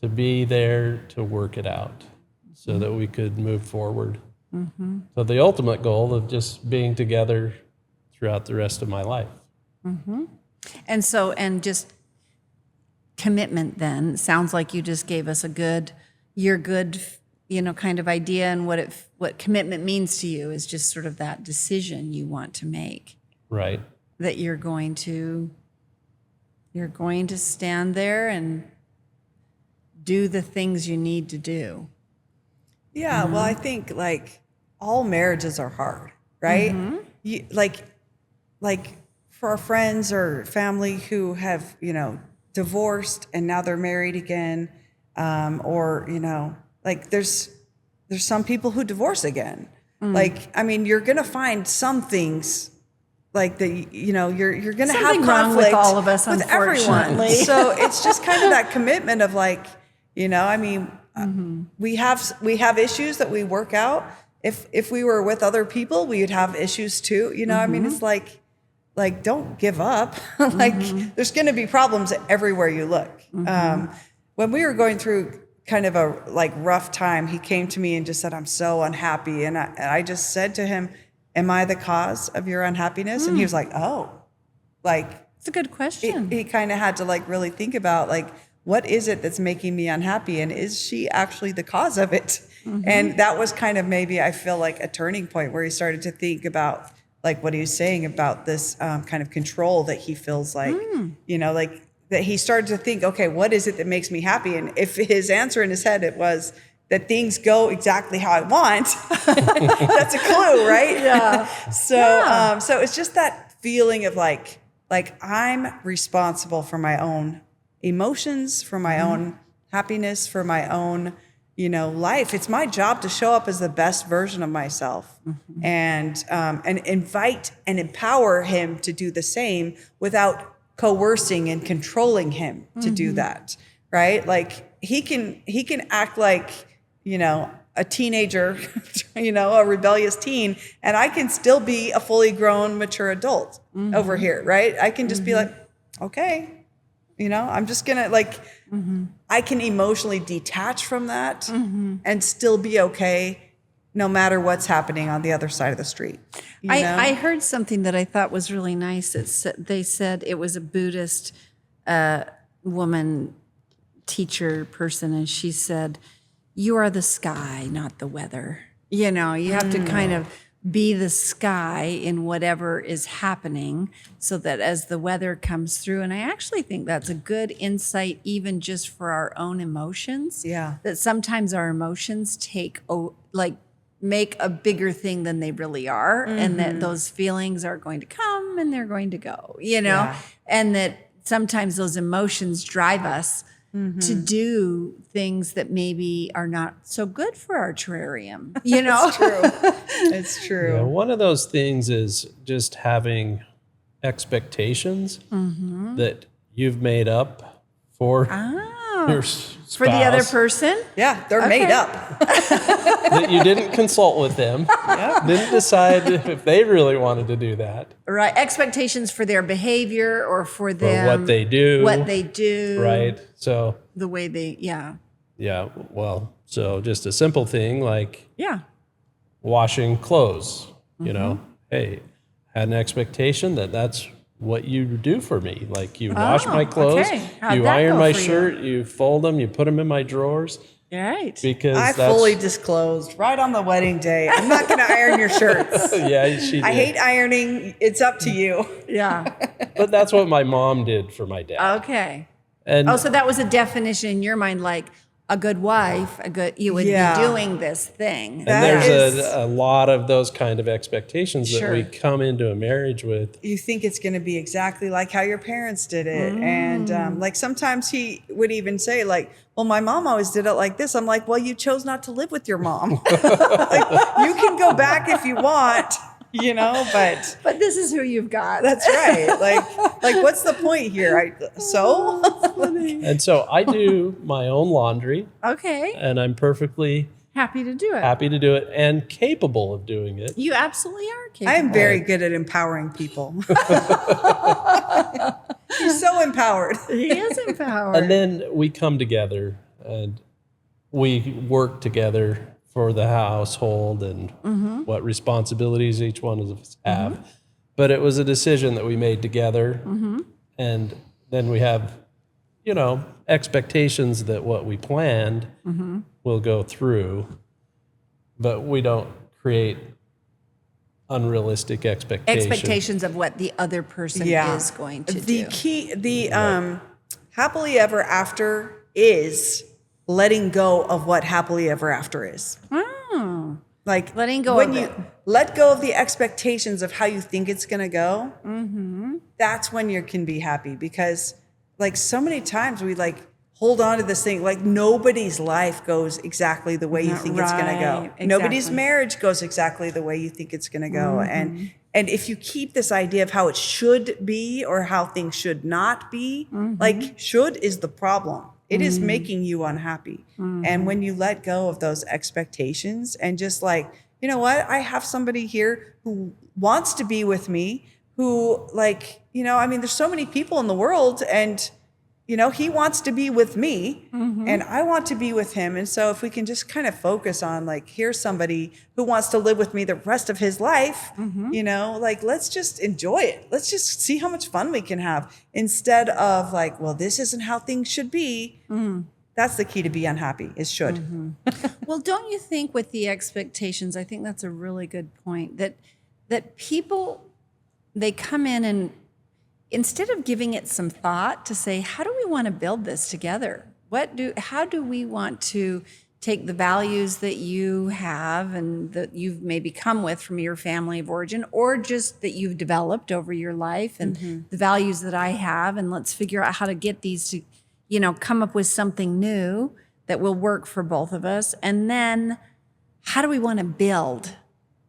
to be there to work it out so that we could move forward. So the ultimate goal of just being together throughout the rest of my life. And so, and just commitment then, sounds like you just gave us your good, kind of idea, and what commitment means to you is just sort of that decision you want to make, Right. that you're going to stand there and do the things you need to do. Yeah, well, I think all marriages are hard, right? You, like for our friends or family who have, divorced and now they're married again, or there's some people who divorce again. You're gonna find some things that you're gonna have Something wrong conflict with all of us, with everyone. unfortunately. So it's just kind of that commitment of we have issues that we work out. If we were with other people, we would have issues too. It's don't give up. There's going to be problems everywhere you look. When we were going through kind of a rough time, he came to me and just said, "I'm so unhappy," and I just said to him, "Am I the cause of your unhappiness?" And he was like, "Oh," It's a good question. he kind of had to really think about what is it that's making me unhappy, and is she actually the cause of it? And that was kind of maybe I feel like a turning point where he started to think about what he was saying about this kind of control that he feels that he started to think, okay, what is it that makes me happy? And if his answer in his head it was that things go exactly how I want, that's a clue, right? Yeah. So it's just that feeling of I'm responsible for my own emotions, for my own happiness, for my own, life. It's my job to show up as the best version of myself and invite and empower him to do the same without coercing and controlling him to do that. Right? He can act like, a teenager, a rebellious teen, and I can still be a fully grown, mature adult over here. Right? I can just be okay. I'm just gonna I can emotionally detach from that and still be okay no matter what's happening on the other side of the street. I heard something that I thought was really nice. They said it was a Buddhist woman teacher person, and she said, "You are the sky, not the weather." You have to kind of be the sky in whatever is happening so that as the weather comes through. And I actually think that's a good insight, even just for our own emotions. Yeah. That sometimes our emotions make a bigger thing than they really are. And that those feelings are going to come and they're going to go, Yeah. and that sometimes those emotions drive us to do things that maybe are not so good for our terrarium, It's true. It's true. Yeah, one of those things is just having expectations that you've made up for Oh, your spouse. for the other person? Yeah, they're made Okay. up. That you didn't consult with them, didn't decide if they really wanted to do that, Right. Expectations for their behavior or for them. what they do. What they do. Right. So, The way they, yeah. yeah, well, so just a simple thing like Yeah. washing clothes, you know, hey, had an expectation that that's what you do for me. Like you wash my clothes, okay. How'd you that iron go my for you? shirt, you fold them, you put them in my drawers Right. because I that's fully disclosed right on the wedding day. I'm not going to iron your shirts. yeah, she did. I hate ironing. It's up to you. Yeah. But that's what my mom did for my dad. Okay. And Oh, so that was a definition in your mind, like a good wife, you would Yeah. be doing this thing. and That there's is- a lot of those kind of expectations that we Sure. come into a marriage with. You think it's going to be exactly like how your parents did it. And like sometimes he would even say like, well, my mom always did it like this. I'm like, well, you chose not to live with your mom. Like, you can go back if you want, you know, but But this is who you've got. that's right. Like what's the point here? So And so I do my own laundry, Okay. and I'm perfectly Happy to do it. happy to do it and capable of doing it. You absolutely are capable. I am very good at empowering people. He's so empowered. He is empowered. And then we come together and we work together for the household and what responsibilities each one of us have. But it was a decision that we made together. And then we have, you know, expectations that what we planned will go through. But we don't create unrealistic expectations. Of what the other person Yeah. is going to The do. key, happily ever after is letting go of what happily ever after is. Oh. Like Letting go when of you it. let go of the expectations of how you think it's going to go. That's when you can be happy, because like so many times we like hold on to this thing, like nobody's life goes exactly the way you think it's going to go. Right, Nobody's exactly. marriage goes exactly the way you think it's going to go. And if you keep this idea of how it should be or how things should not be, like should is the problem. It is making you unhappy. And when you let go of those expectations and just like, you know what, I have somebody here who wants to be with me, who like, you know, I mean, there's so many people in the world and, you know, he wants to be with me and I want to be with him. And so if we can just kind of focus on like, here's somebody who wants to live with me the rest of his life, you know, like, let's just enjoy it. Let's just see how much fun we can have instead of like, well, this isn't how things should be. That's the key to be unhappy is should. Well, don't you think with the expectations, I think that's a really good point, that people, they come in and instead of giving it some thought to say, how do we want to build this together? How do we want to take the values that you have and that you've maybe come with from your family of origin, or just that you've developed over your life and the values that I have, and let's figure out how to get these to, you know, come up with something new that will work for both of us. And then how do we want to build,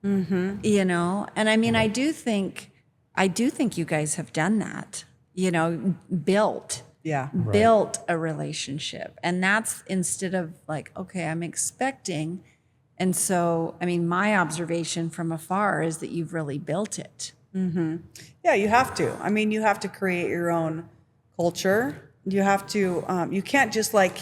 you know? And I mean, I do think you guys have done that, you know, built a relationship. And that's instead of like, okay, I'm expecting. And so, I mean, my observation from afar is that you've really built it. Yeah, you have to. I mean, you have to create your own culture. You have to, you can't just like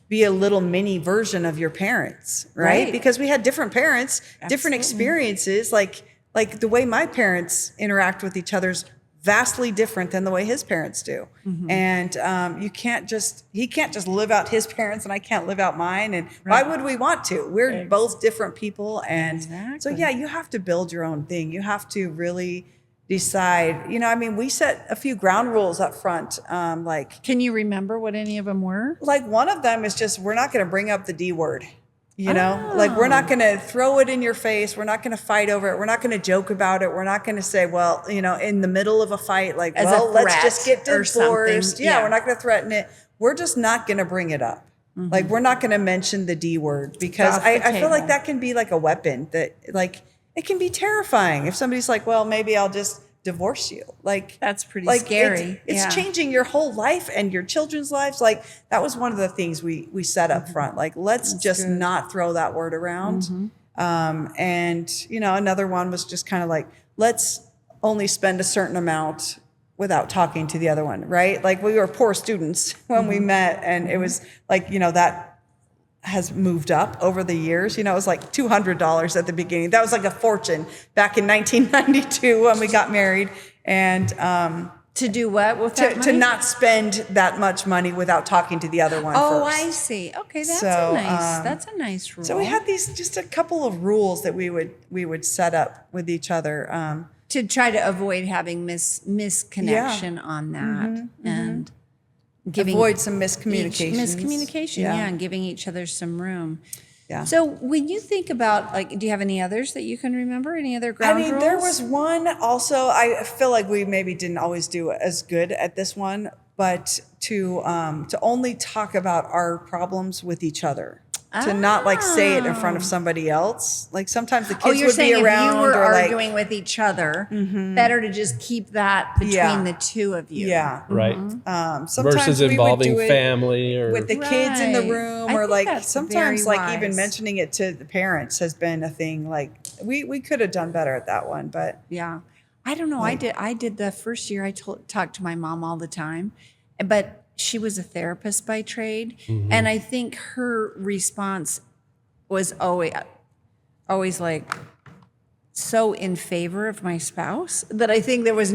be a little mini version of your parents, right? Right. Because we had different parents, different Absolutely. experiences. Like the way my parents interact with each other's vastly different than the way his parents do. And he can't just live out his parents and I can't live out mine. And why would we want to? We're both different people. And so, Exactly. yeah, you have to build your own thing. You have to really decide, you know, I mean, we set a few ground rules up front. Can you remember what any of them were? Like one of them is just, we're not going to bring up the D word. You know, like we're not going to throw it in your face. We're not going to fight over it. We're not going to joke about it. We're not going to say, well, you know, in the middle of a fight, like, As a well, let's threat just get or divorced. something. Yeah, Yeah. we're not going to threaten it. We're just not going to bring it up. Like, we're not going to mention the D word because off the I feel like table. that can be like a weapon that like, it can be terrifying if somebody's like, well, maybe I'll just divorce you. Like That's pretty like scary. It's Yeah. changing your whole life and your children's lives. Like that was one of the things we said up front. Like let's just good. not throw that word around. And you know, another one was just kind of like, let's only spend a certain amount without talking to the other one, right? Like we were poor students when we met, and it was like, you know, that has moved up over the years. You know, it was like $200 at the beginning. That was like a fortune back in 1992 when we got married. And To do what with that to money? not spend that much money without talking to the other one Oh, first. I see. Okay, that's So, that's a nice rule. So we had these just a couple of rules that we would set up with each other. to try to avoid having misconnection on that and giving Avoid some each miscommunications. miscommunication, yeah, and giving each other some room. Yeah. So when you think about, like, do you have any others that you can remember? Any other I ground mean, rules? there was one also. I feel like we maybe didn't always do as good at this one, but to only talk about our problems with each other. To not like say it in front of somebody else. Like sometimes the kids Oh, you're would saying be if around you were or like, arguing with each other, better to just keep that between Yeah. the two of you. yeah. Right. Sometimes Versus we would involving do it family or with the kids in the Right. room, I or think like that's sometimes very like even wise. mentioning it to the parents has been a thing. Like we could have done better at that one, but Yeah. I don't know. I did the first year. I talked to my mom all the time, but she was a therapist by trade. And I think her response was always like so in favor of my spouse that I think it was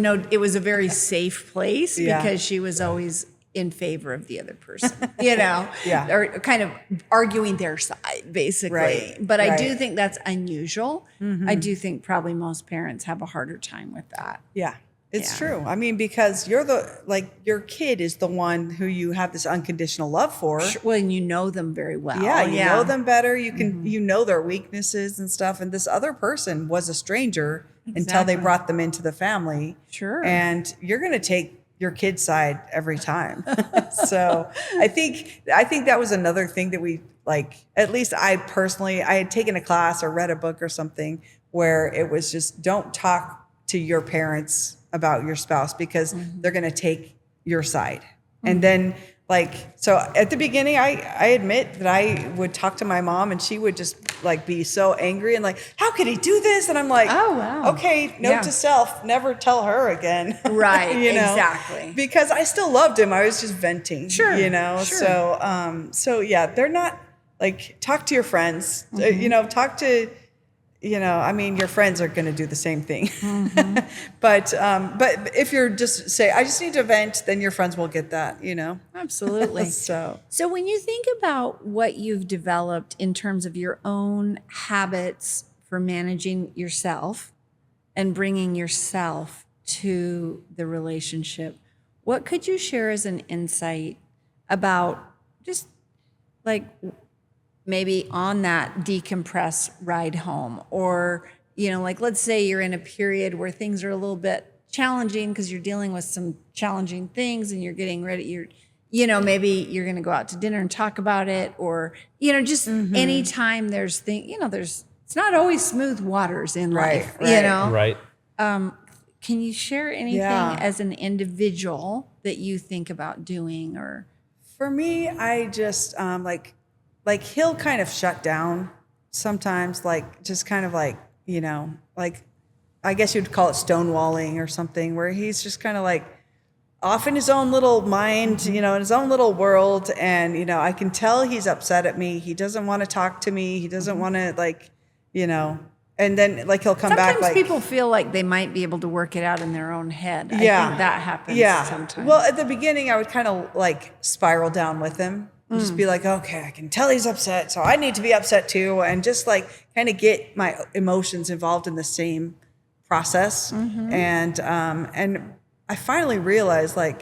a very safe place Yeah. because she was always in favor of the other person, you know, Yeah. or kind of arguing their side basically. Right, But I do right. think that's unusual. I do think probably most parents have a harder time with that. yeah, it's Yeah. true. I mean, because your kid is the one who you have this unconditional love for. Well, and you know them very well. Yeah, you know them better. You can you know their weaknesses and stuff. And this other person was a stranger until they Exactly. brought them into the family. Sure. And you're going to take your kid's side every time. So I think that was another thing that we like. At least I personally, I had taken a class or read a book or something where it was just don't talk to your parents about your spouse because they're going to take your side. And then like, so at the beginning, I admit that I would talk to my mom and she would just like be so angry and like, how could he do this? And I'm like, Oh, wow. okay, note Yeah. to self, never tell her again. Right, You know? exactly. Because I still loved him. I was just venting, Sure, you know? sure. So yeah, they're not like, talk to your friends, you know, talk to, you know, I mean, your friends are going to do the same thing. But if you're just say, I just need to vent, then your friends will get that, you know? Absolutely. So So when you think about what you've developed in terms of your own habits for managing yourself and bringing yourself to the relationship, what could you share as an insight about just like maybe on that decompress ride home, or, you know, like let's say you're in a period where things are a little bit challenging because you're dealing with some challenging things and you're getting ready, you know, maybe you're going to go out to dinner and talk about it, or, you know, just anytime there's it's not always smooth waters in Right, life, you right. know? right. Can you share anything Yeah. as an individual that you think about doing, or? for me, I just like he'll kind of shut down sometimes, like just kind of like, you know, like I guess you'd call it stonewalling or something, where he's just kind of like off in his own little mind, you know, in his own little world. And, you know, I can tell he's upset at me. He doesn't want to talk to me. He doesn't want to like, you know, and then like he'll come back Sometimes like people feel like they might be able to work it out in their own head. I Yeah. think that happens yeah. sometimes. Well, at the beginning, I would kind of like spiral down with him. Just be like, okay, I can tell he's upset, so I need to be upset too, and just like kind of get my emotions involved in the same process. And I finally realized like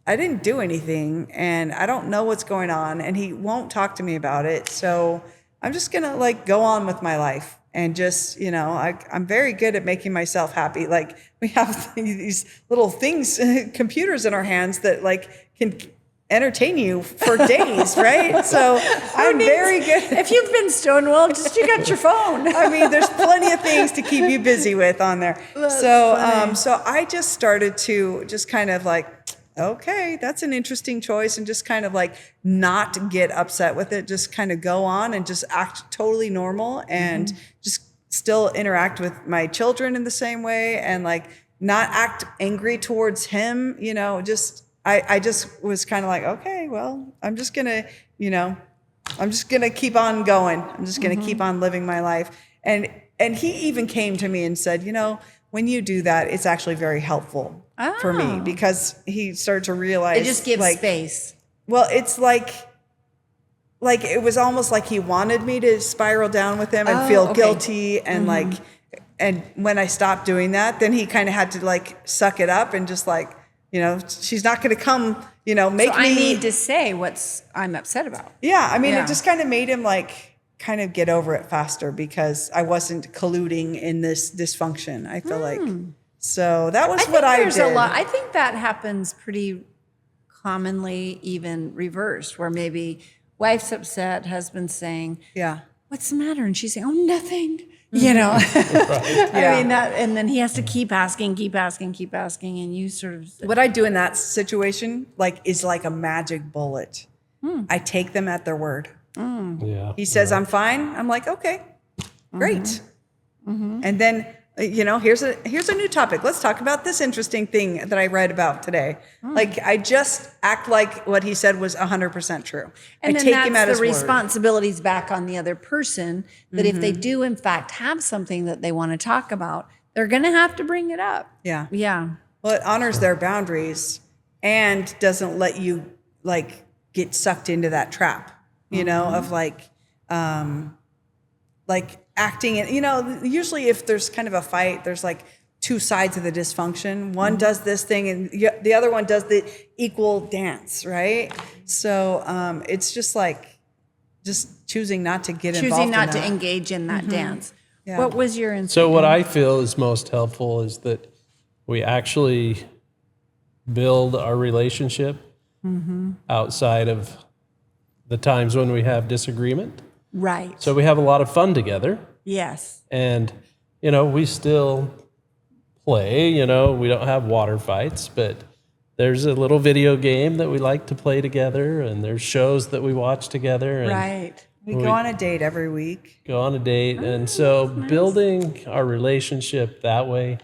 I didn't do anything, and I don't know what's going on, and he won't talk to me about it. So I'm just gonna like go on with my life. And just, you know, I'm very good at making myself happy. Like we have these little things, computers in our hands that like can entertain you for days, right? So I'm very good. If you've been stonewalled, just you got your phone. I mean, there's plenty of things to keep you busy with on there. So I just started to just kind of like, okay, that's an interesting choice, and just kind of like not get upset with it. Just kind of go on and just act totally normal, and just still interact with my children in the same way, and like not act angry towards him, you know, just. I just was kind of like, okay, well, I'm just going to keep on going. I'm just going to keep on living my life. And he even came to me and said, you know, when you do that, it's actually very helpful for me, because he started to realize. It just gives space. Well, it's like it was almost like he wanted me to spiral down with him and feel guilty. And and when I stopped doing that, then he kind of had to like suck it up and just like, you know, she's not going to come, you know, make me. I need to say what I'm upset about. Yeah. I mean, it just kind of made him like kind of get over it faster, because I wasn't colluding in this dysfunction, I feel like. So that was what I did. I think that happens pretty commonly, even reversed, where maybe wife's upset, husband's saying, Yeah. what's the matter? And she's saying, oh, nothing. You know, I mean that, and then he has to keep asking, and you sort of. What I do in that situation, like, is like a magic bullet. I take them at their word. Yeah. He says, I'm fine. I'm like, okay, great. And then, you know, here's a new topic. Let's talk about this interesting thing that I read about today. Like, I just act like what he said was 100% true. And I then take that's him at his the word. responsibilities back on the other person, that if they do in fact have something that they want to talk about, they're going to have to bring it up. Yeah. Yeah. Well, it honors their boundaries and doesn't let you like get sucked into that trap, you know, of like acting. And, you know, usually if there's kind of a fight, there's like two sides of the dysfunction. One does this thing and the other one does the equal dance, right? So it's just like, just choosing not to get involved Choosing not in to that. engage in that dance. Yeah. What was your insight? So what I feel is most helpful is that we actually build our relationship outside of the times when we have disagreement. Right. So we have a lot of fun together, Yes. and, you know, we still play, you know, we don't have water fights, but there's a little video game that we like to play together, and there's shows that we watch together. And Right. We go on a date every week. go on a date. And so building our relationship that way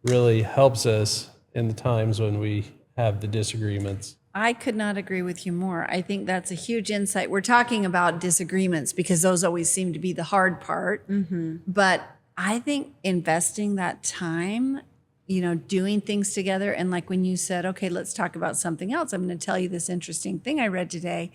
really helps us in the times when we have the disagreements. I could not agree with you more. I think that's a huge insight. We're talking about disagreements because those always seem to be the hard part. But I think investing that time, you know, doing things together, and like when you said, okay, let's talk about something else. I'm going to tell you this interesting thing I read today.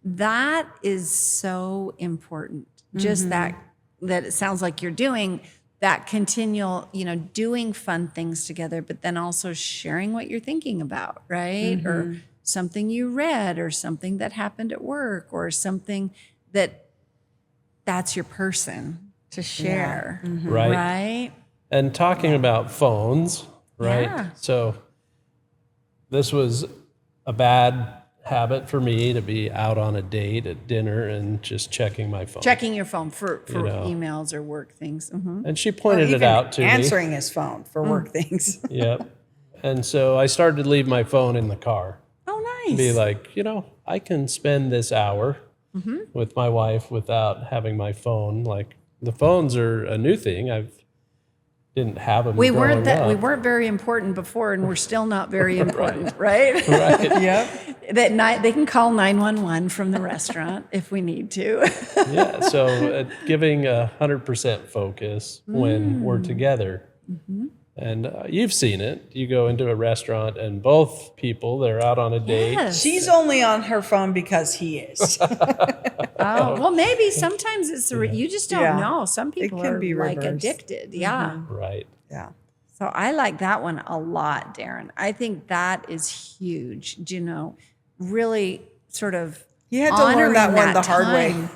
That is so important. Just that it sounds like you're doing that continual, you know, doing fun things together, but then also sharing what you're thinking about, right? Or something you read, or something that happened at work, or something that's your person to share, Right. right? And talking about phones, right? Yeah. So this was a bad habit for me, to be out on a date at dinner and just checking my phone. Checking your phone for You know. emails or work things. And she pointed it Even out to me. answering his phone for work things. Yep. And so I started to leave my phone in the car. Oh, nice. Be like, you know, I can spend this hour with my wife without having my phone. Like, the phones are a new thing. Didn't have them. We growing weren't up. we weren't very important before, and we're still not very important, right? Right. Yep. They can call 911 from the restaurant if we need to. Yeah. So giving 100% focus when we're together. And you've seen it. You go into a restaurant and both people, they're out on a date. Yes. She's only on her phone because he is. Oh, well, maybe sometimes it's you just don't Yeah. know. Some people can are be like reversed. addicted. Yeah. Right. Yeah. So I like that one a lot, Darren. I think that is huge. Do you know, really sort of He had to learn honoring that one the hard way. time.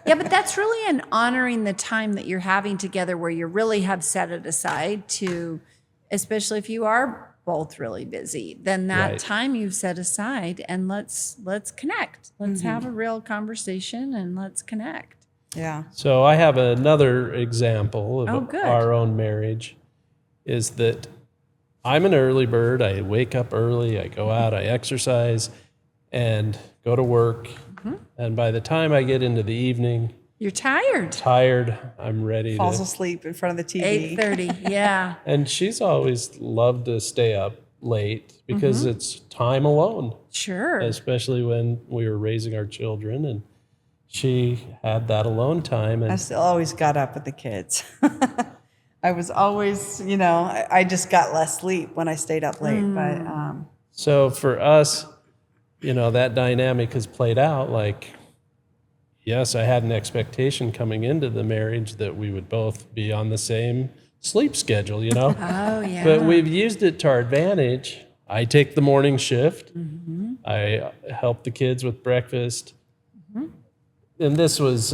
Yeah, but that's really an honoring the time that you're having together, where you really have set it aside to, especially if you are both really busy, then that Right. time you've set aside and let's connect. Let's have a real conversation and let's connect. Yeah. So I have another example Oh, of good. our own marriage is that I'm an early bird. I wake up early, I go out, I exercise, and go to work. And by the time I get into the evening, You're tired. tired, I'm ready Falls to. asleep in front of the TV. 8:30. Yeah. And she's always loved to stay up late because it's time alone, Sure. especially when we were raising our children. And she had that alone time. I And still always got up with the kids. I was always, I just got less sleep when I stayed up late. But so for us, that dynamic has played out like, yes, I had an expectation coming into the marriage that we would both be on the same sleep schedule, Oh, yeah. But we've used it to our advantage. I take the morning shift. I help the kids with breakfast. And this was,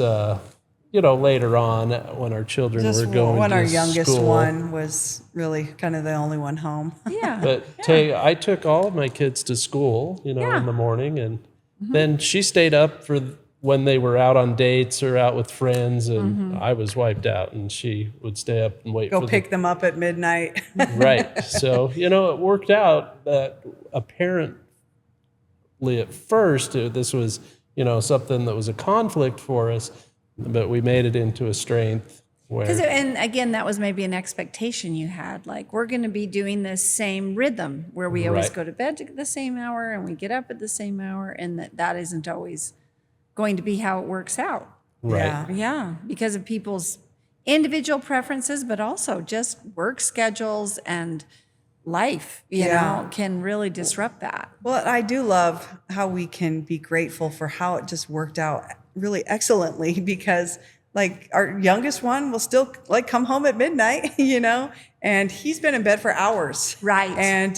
later on when our children just were going when to our youngest school. one was really kind of the only one home. Yeah. But I took all of my kids to school, in the morning, and then she stayed up for when they were out on dates or out with friends, and I was wiped out, and she would stay up and wait Go for pick them up at midnight. right. So it worked out that apparently at first this was something that was a conflict for us, but we made it into a strength. And again, that was maybe an expectation you had. Like, we're going to be doing this same rhythm where we always Right. go to bed at the same hour and we get up at the same hour, and that isn't always going to be how it works out. Right. Yeah. Yeah, because of people's individual preferences, but also just work schedules and life, Yeah. can really disrupt that. Well, I do love how we can be grateful for how it just worked out really excellently, because like our youngest one will still like come home at midnight, and he's been in bed for hours. Right. And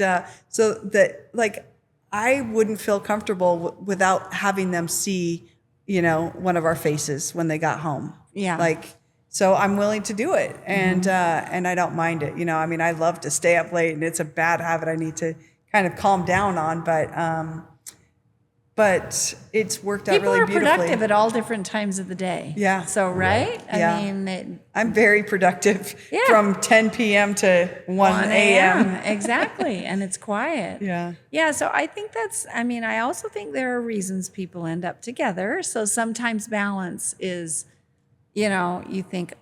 so that like I wouldn't feel comfortable without having them see, one of our faces when they got home. Yeah. Like, so I'm willing to do it, and I don't mind it. I love to stay up late, and it's a bad habit I need to kind of calm down on. But it's worked out People really are beautifully. productive at all different times of the day. Yeah. So, right? Yeah. I mean, I'm very productive Yeah. from 10 p.m. to 1 a.m. Exactly. And it's quiet. Yeah. Yeah. So I think I also think there are reasons people end up together. So sometimes balance is, you think,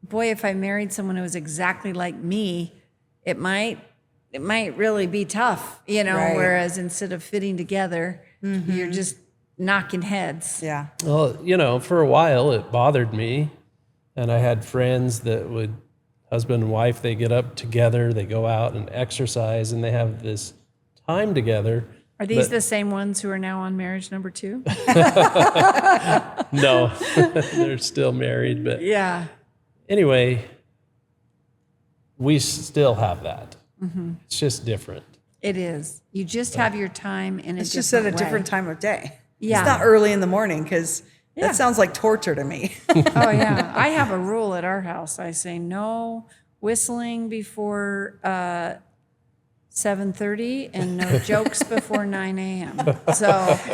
boy, if I married someone who was exactly like me, it might really be tough, Right. whereas instead of fitting together, you're just knocking heads. Yeah. Well, for a while it bothered me, and I had friends that would, husband and wife, they get up together, they go out and exercise, and they have this time together. Are these the same ones who are now on marriage number 2? No, they're still married, but Yeah. anyway, we still have that. It's just different. It is. You just have your time in a It's just at a way. different time of day. Yeah. It's not early in the morning, because Yeah. that sounds like torture to me. Oh yeah, I have a rule at our house. I say no whistling before 7:30 and no jokes before 9 a.m. So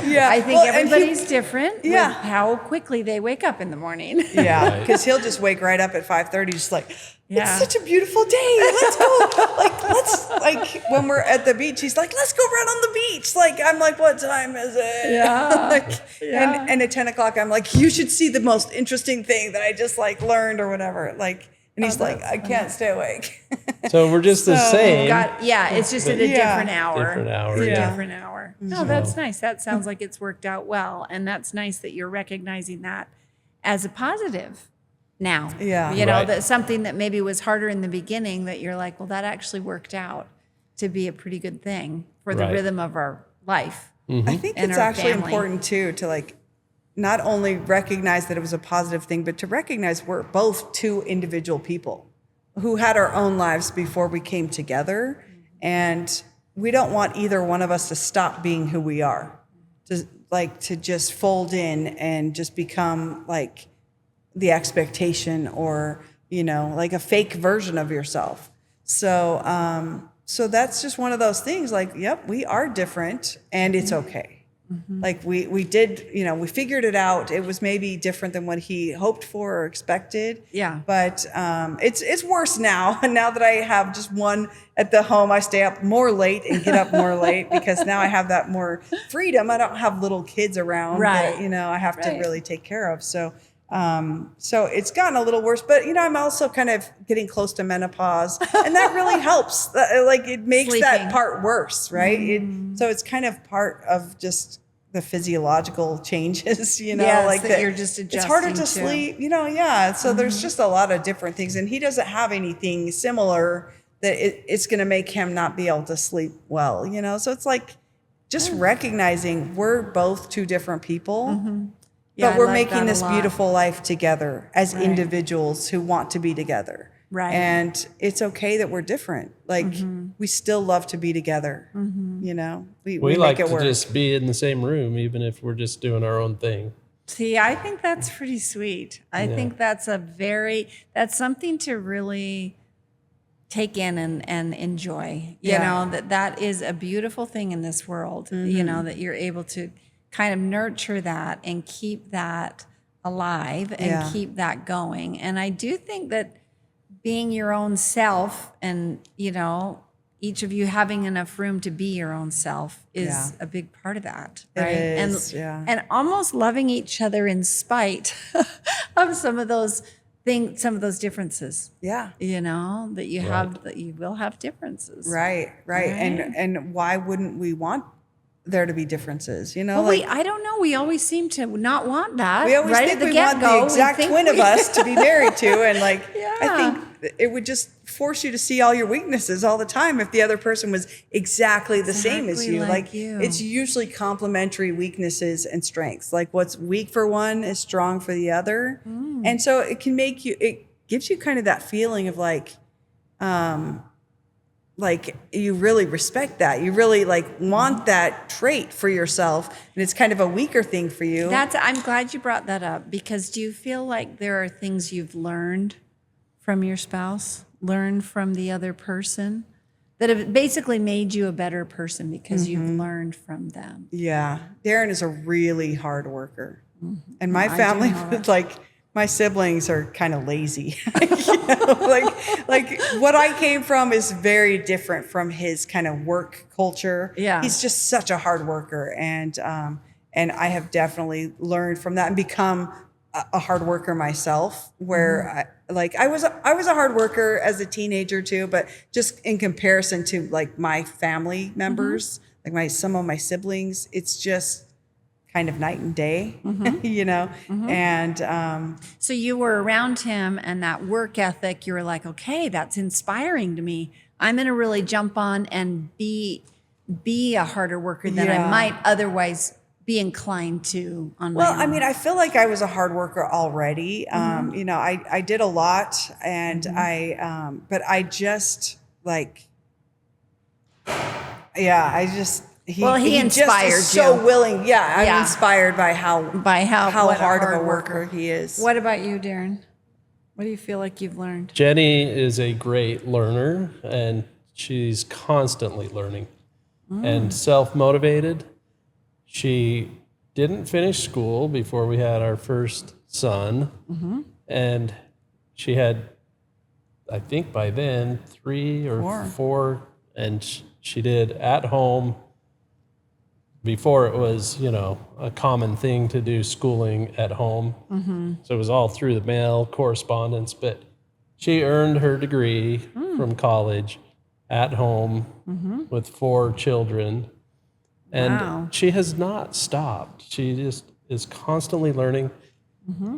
Yeah, I think well, and everybody's different Yeah. with how quickly they wake up in the morning. Yeah, because he'll just wake right up at 5:30, just like, Yeah. it's such a beautiful day. Let's go. When we're at the beach, he's like, let's go run on the beach. Like, I'm like, what time is it? Yeah. Yeah. And at 10 o'clock, I'm like, you should see the most interesting thing that I just learned or whatever. And he's like, I can't stay awake. So we're just the same. It's just at a Yeah. different hour. Different hour, It's a yeah. different hour. No, that's nice. That sounds like it's worked out well. And that's nice that you're recognizing that as a positive now. Yeah. Right. That's something that maybe was harder in the beginning, that you're like, well, that actually worked out to be a pretty good thing for the Right. rhythm of our life. I think And it's our actually family. important too to not only recognize that it was a positive thing, but to recognize we're both two individual people who had our own lives before we came together. And we don't want either one of us to stop being who we are, to just fold in and just become the expectation or, a fake version of yourself. So so that's just one of those things like, yep, we are different and it's okay. Like we did, we figured it out. It was maybe different than what he hoped for or expected. Yeah. But it's worse now. Now that I have just one at the home, I stay up more late and get up more late because now I have that more freedom. I don't have little kids around Right. that, I have to Right. really take care of. So it's gotten a little worse, but I'm also kind of getting close to menopause, and that really helps. Like it makes Sleeping. that part worse, right? So it's kind of part of just the physiological changes, Yes, like that you're just it's harder to adjusting to. sleep, yeah. So there's just a lot of different things, and he doesn't have anything similar that it's going to make him not be able to sleep well, So it's like just recognizing we're both two different people. Yeah, But I we're like making that a this lot. beautiful life together as Right. individuals who want to be together. Right. And it's okay that we're different. Like we still love to be together. We We make like it to work. just be in the same room, even if we're just doing our own thing. See, I think that's pretty sweet. I think that's something to really take in and enjoy. Yeah. That is a beautiful thing in this world, that you're able to kind of nurture that and keep that alive and Yeah. keep that going. And I do think that being your own self and, each of you having enough room to be your own self is Yeah. a big part of that, It right? is, And almost loving each other in spite of some of those things, some of those differences. Yeah. That you have, that you will have differences. Right. Right. And why wouldn't we want there to be differences? Well, I don't know. We always seem to not want that. We always right think at the we want get-go. the exact think twin of we- us to be married to. And I Yeah. think it would just force you to see all your weaknesses all the time if the other person was exactly the same as Exactly you. like you. It's usually complementary weaknesses and strengths. Like what's weak for one is strong for the other. And so it gives you kind of that feeling of like you really respect that. You really want that trait for yourself, and it's kind of a weaker thing for you. I'm glad you brought that up, because do you feel like there are things you've learned from your spouse, learned from the other person, that have basically made you a better person because you've learned from them? Yeah, Darren is a really hard worker, and my I do family know would my siblings are kind of lazy. Like what I came from is very different from his kind of work culture. Yeah. He's just such a hard worker, and I have definitely learned from that and become a hard worker myself. Where I was a hard worker as a teenager too, but just in comparison to my family members, some of my siblings, it's just kind of night and day, and So you were around him, and that work ethic, you were like, okay, that's inspiring to me. I'm going to really jump on and be a harder worker than Yeah. I might otherwise be inclined to on my own. I mean, I feel like I was a hard worker already. I did a lot, and but I just he He just inspired is so you. willing. Yeah, I'm Yeah. inspired by how what a hard of a hard worker he is. What about you, Darren? What do you feel like you've learned? Jenny is a great learner, and she's constantly learning and self-motivated. She didn't finish school before we had our first son, and she had, I think by then, 3 or 4, and she did at home. Before it was, a common thing to do schooling at home. So it was all through the mail, correspondence, but she earned her degree from college at home with 4 children. And Wow. she has not stopped. She just is constantly learning.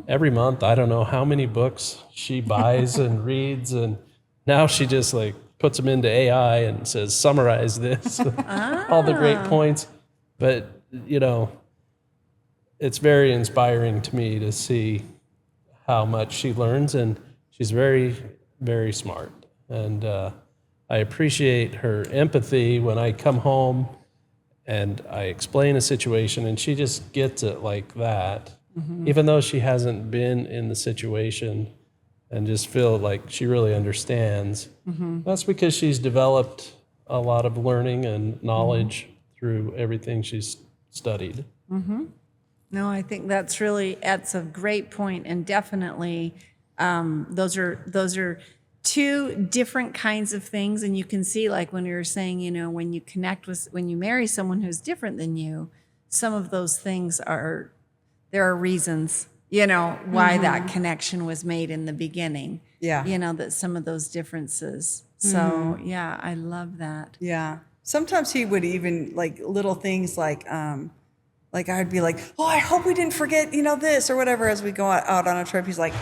Every month, I don't know how many books she buys and reads, and now she just puts them into AI and says, summarize this, all the great points. But, it's very inspiring to me to see how much she learns, and she's very, very smart. And I appreciate her empathy when I come home and I explain a situation, and she just gets it like that, even though she hasn't been in the situation, and just feel like she really understands. That's because she's developed a lot of learning and knowledge through everything she's studied. No, I think that's a great point, and definitely those are two different kinds of things. And you can see, like when we were saying, when you marry someone who's different than you, some of those things there are reasons, why that connection was made in the beginning. Yeah. That some of those differences. So yeah, I love that. Yeah. Sometimes he would even like little things like I'd be like, oh, I hope we didn't forget, this or whatever as we go out on a trip. He's like,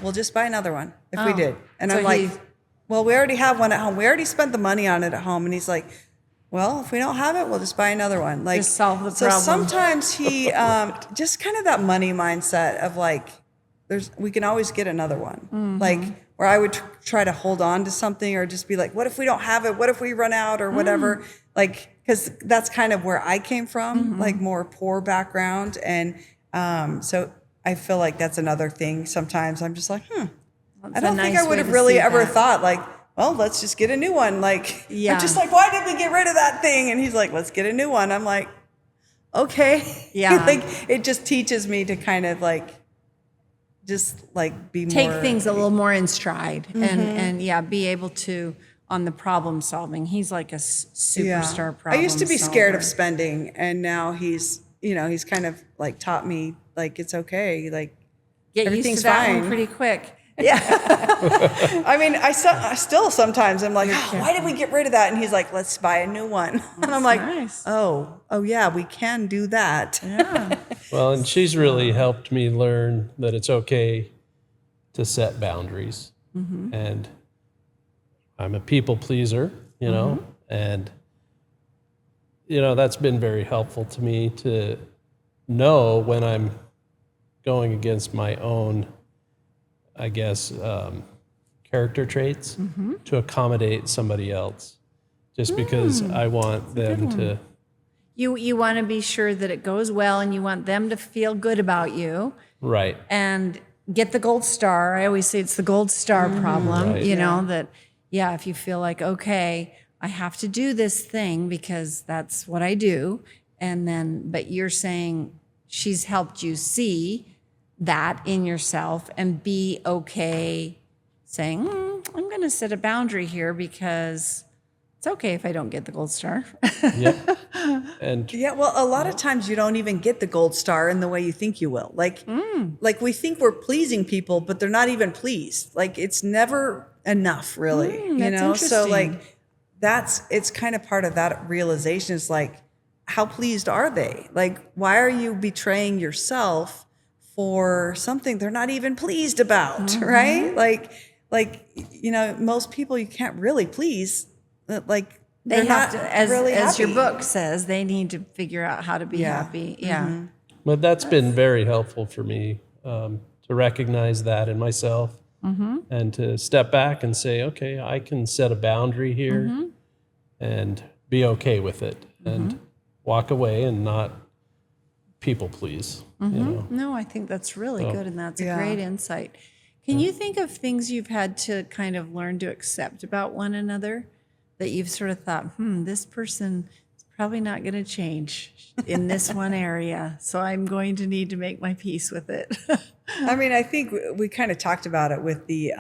we'll just buy another one if we did. And So I'm like, well, we already have one at home. We already spent the money on it at home. And he's like, well, if we don't have it, we'll just buy another one. Like, Just solve the so problem. sometimes he just kind of that money mindset of like, we can always get another one. Like, or I would try to hold on to something or just be like, what if we don't have it? What if we run out or whatever? Like, because that's kind of where I came from, like more poor background. And so I feel like that's another thing. Sometimes I'm just like, I don't think I would have really ever thought like, well, let's just get a new one. Like, Yeah. I'm just like, why did we get rid of that thing? And he's like, let's get a new one. I'm like, okay. Yeah. Like, it just teaches me to kind of like, just like be Take more, things a little more in stride and yeah, be able to on the problem solving. He's like a superstar problem I used to be scared of solver. spending, and now he's kind of like taught me like it's okay, like Get used everything's to that one fine. pretty quick. I mean, I still sometimes I'm like, why did we get rid of that? And he's like, let's buy a new one. And I'm like, nice. oh yeah, we can do that. Yeah. Well, and she's really helped me learn that it's okay to set boundaries. And I'm a people pleaser, and, that's been very helpful to me to know when I'm going against my own, I guess, character traits to accommodate somebody else, just because I want them to. You want to be sure that it goes well and you want them to feel good about you Right. and get the gold star. I always say it's the gold star problem, Right. that, if you feel like, okay, I have to do this thing because that's what I do. But you're saying she's helped you see that in yourself and be okay saying, I'm going to set a boundary here because it's okay if I don't get the gold star. Yep. And Yeah, well, a lot of times you don't even get the gold star in the way you think you will. Like we think we're pleasing people, but they're not even pleased. Like it's never enough, really. That's So interesting. like it's kind of part of that realization is like, how pleased are they? Like, why are you betraying yourself for something they're not even pleased about, right? Like most people you can't really please. Like They they're have not to, as really your happy. book says, they need to figure out how to be Yeah. happy. Yeah. but that's been very helpful for me to recognize that in myself and to step back and say, okay, I can set a boundary here and be okay with it and walk away and not people please. No, I think that's really good, and that's a Yeah. great insight. Can you think of things you've had to kind of learn to accept about one another that you've sort of thought, this person is probably not going to change in this one area, so I'm going to need to make my peace with it? I mean, I think we kind of talked about it with the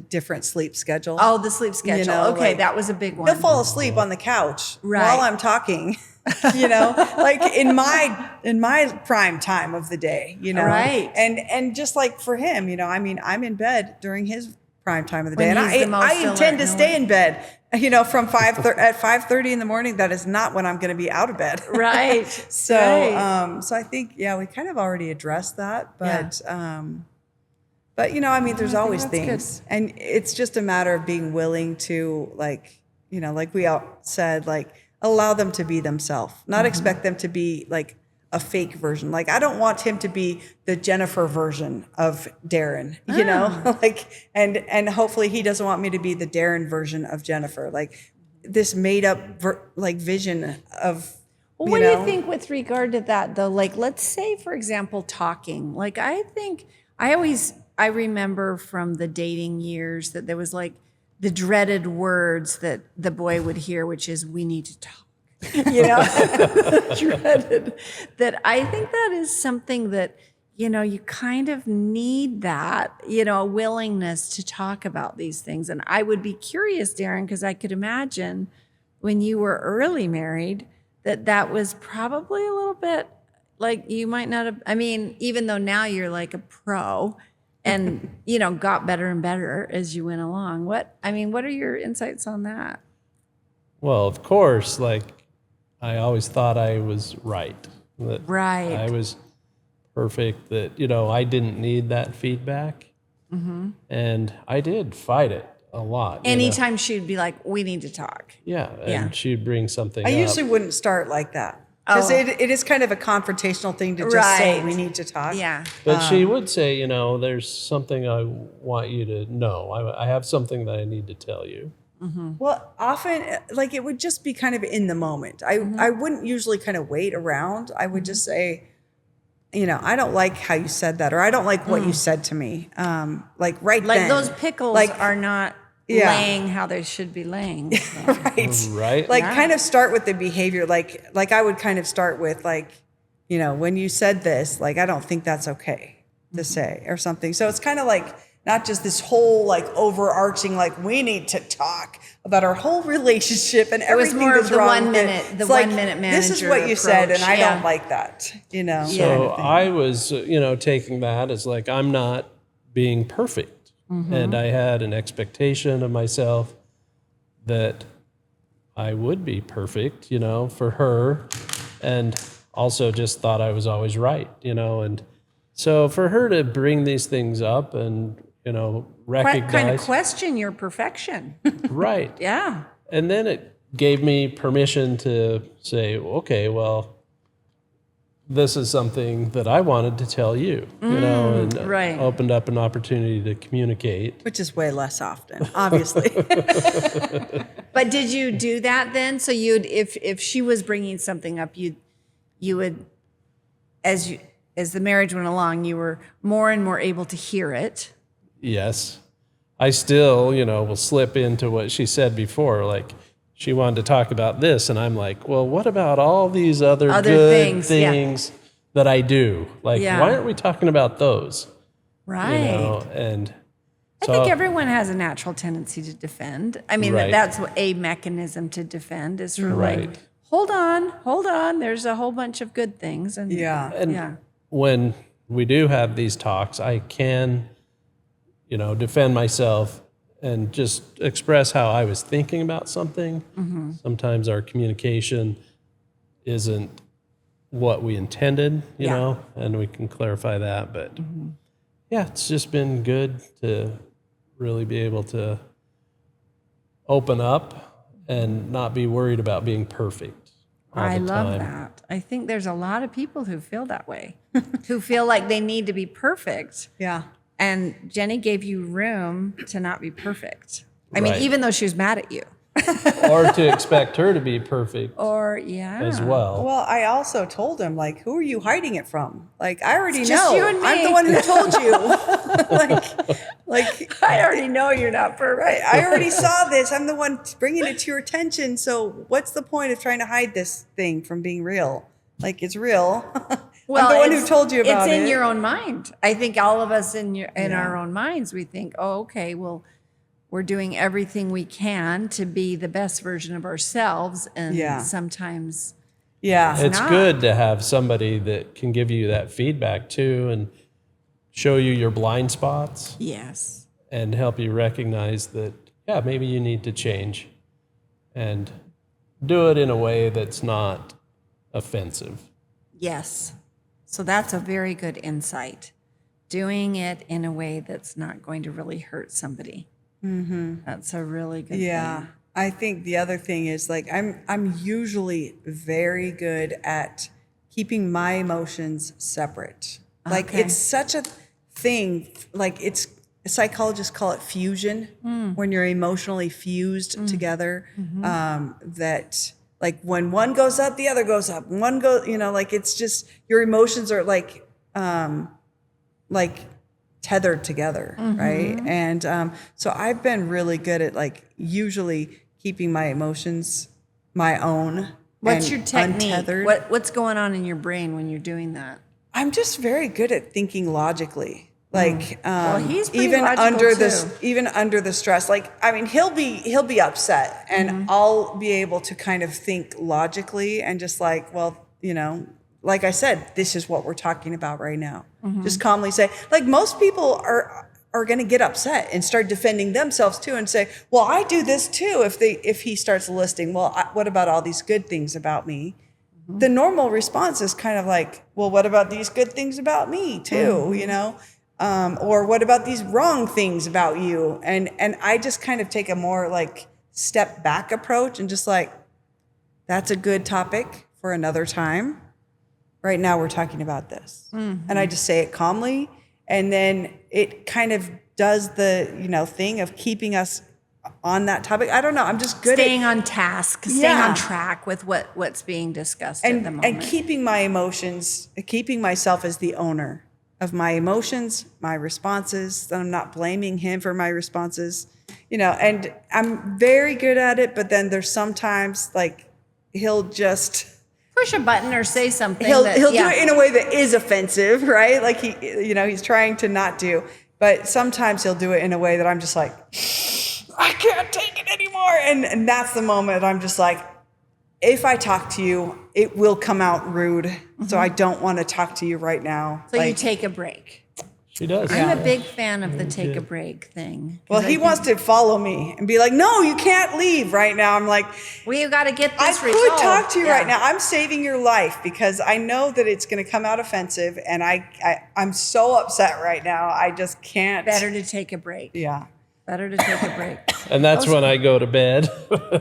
different sleep schedule. Oh, the sleep schedule. Okay, like, that was a big one. He'll fall asleep on the couch Right. while I'm talking. Like in my prime time of the day, Right. And just like for him, I mean, I'm in bed during his prime time of the day, When and he's the most I intend to alert, stay in bed. From at 5:30 in the morning. That is not when I'm going to be out of bed. Right. So, Right. so I think, we kind of already addressed that, but I mean, there's always that's good. things, and it's just a matter of being willing to, like we all said, like allow them to be themselves, not expect them to be like a fake version. Like I don't want him to be the Jennifer version of Darren, like, and hopefully he doesn't want me to be the Darren version of Jennifer, like this made up vision of. Well, what do you think with regard to that, though? Like, let's say, for example, talking. Like, I remember from the dating years that there was like the dreaded words that the boy would hear, which is, we need to talk. You know, dreaded. That I think that is something that, you know, you kind of need that, you know, a willingness to talk about these things. And I would be curious, Darren, because I could imagine when you were early married, that was probably a little bit like you might not have, I mean, even though now you're like a pro and, you know, got better and better as you went along. What are your insights on that? Well, of course, like I always thought I was right. That Right. I was perfect, that, you know, I didn't need that feedback. And I did fight it a lot. you know. Anytime she'd be like, we need to talk. Yeah. And Yeah. she'd bring something I up. usually wouldn't start like that. Because it is kind of a confrontational thing to just say, Right. we need to talk. Yeah. But she would say, you know, there's something I want you to know. I have something that I need to tell you. Well, often, like, it would just be kind of in the moment. I wouldn't usually kind of wait around. I would just say, you know, I don't like how you said that, or I don't like what you said to me. Like right Like then. those pickles Like, are not Yeah. laying how they should be laying. right. Right? Like Yeah. kind of start with the behavior. Like I would kind of start with like, you know, when you said this, like, I don't think that's okay to say or something. So it's kind of like not just this whole like overarching, like we need to talk about our whole relationship and was everything more of that's the wrong 1 with it. minute- the It's like, 1 minute This is manager what you said, and approach. I Yeah. don't like that, you know. So kind of thing. I was, you know, taking that as like, I'm not being perfect. And I had an expectation of myself that I would be perfect, you know, for her. And also just thought I was always right, you know. And so for her to bring these things up and, you know, recognize. Kind of question your perfection. Right. Yeah. And then it gave me permission to say, okay, well, this is something that I wanted to tell you, you know, and right. opened up an opportunity to communicate. Which is way less often, obviously. But did you do that then? So you'd, if she was bringing something up, you would, as the marriage went along, you were more and more able to hear it. Yes. I still, you know, will slip into what she said before, like she wanted to talk about this, and I'm like, well, what about all these other good things that I do? Like, Yeah. why aren't we talking about those? Right. You know, and I think everyone has a natural tendency to defend. I mean, Right. that's a mechanism to defend is for Right. like, hold on. There's a whole bunch of good things. And Yeah. yeah. when we do have these talks, I can, you know, defend myself and just express how I was thinking about something. Sometimes our communication isn't what we intended, you Yeah. know, and we can clarify that. But yeah, it's just been good to really be able to open up and not be worried about being perfect all I the love time. that. I think there's a lot of people who feel that way, who feel like they need to be perfect. Yeah. And Jenny gave you room to not be perfect. I mean, Right. even though she was mad at you. Or to expect her to be perfect Or, yeah. as well. Well, I also told him, like, who are you hiding it from? Like, I already It's know. just you and I'm me. the one who told you. like I already know you're not perfect. I already saw this. I'm the one bringing it to your attention. So what's the point of trying to hide this thing from being real? Like, it's real. Well, I'm the one who it's- told you about it. It's in your own mind. I think all of us in our own minds, we think, oh, okay, well, we're doing everything we can to be the best version of ourselves. And Yeah. sometimes, Yeah. It's not. good to have somebody that can give you that feedback too and show you your blind spots yes. and help you recognize that, yeah, maybe you need to change and do it in a way that's not offensive. Yes. So that's a very good insight. Doing it in a way that's not going to really hurt somebody. That's a really good Yeah. thing. I think the other thing is like I'm usually very good at keeping my emotions separate. Like Okay. it's such a thing. Like it's psychologists call it fusion when you're emotionally fused together. That like when one goes up, the other goes up. One goes, you know, like it's just your emotions are like tethered together, right? And so I've been really good at like usually keeping my emotions my own. What's and your technique? untethered. What's going on in your brain when you're doing that? I'm just very good at thinking logically. Like Well, he's pretty even logical, under too. this, even under the stress. Like I mean, he'll be upset, and I'll be able to kind of think logically and just like, well, you know, like I said, this is what we're talking about right now. Just calmly say, like most people are going to get upset and start defending themselves too, and say, well, I do this too. If he starts listing, well, what about all these good things about me? The normal response is kind of like, well, what about these good things about me too, you know? Or what about these wrong things about you? And I just kind of take a more like step back approach and just like, that's a good topic for another time. Right now we're talking about this. And I just say it calmly. And then it kind of does the, you know, thing of keeping us on that topic. I don't know. I'm just good Staying at on task, staying Yeah. on track with what's being discussed at the moment. and keeping my emotions, keeping myself as the owner of my emotions, my responses, that I'm not blaming him for my responses, you know, and I'm very good at it. But then there's sometimes like he'll just, Push a button or say something. he'll that, do it in a way that is offensive, right? Like he, you know, he's trying to not do, but sometimes he'll do it in a way that I'm just like, I can't take it anymore. And that's the moment I'm just like, if I talk to you, it will come out rude. So I don't want to talk to you right now. So you Like, take a break. She does. I'm a big fan of the take a break thing. 'Cause well, I he think wants to follow me and be like, no, you can't leave right now. I'm like, we got to get I this could resolved. talk to you Yeah. right now. I'm saving your life because I know that it's going to come out offensive. And I'm so upset right now. I just can't. Better to take a break. Yeah. Better to take a break. And that's when I go to bed.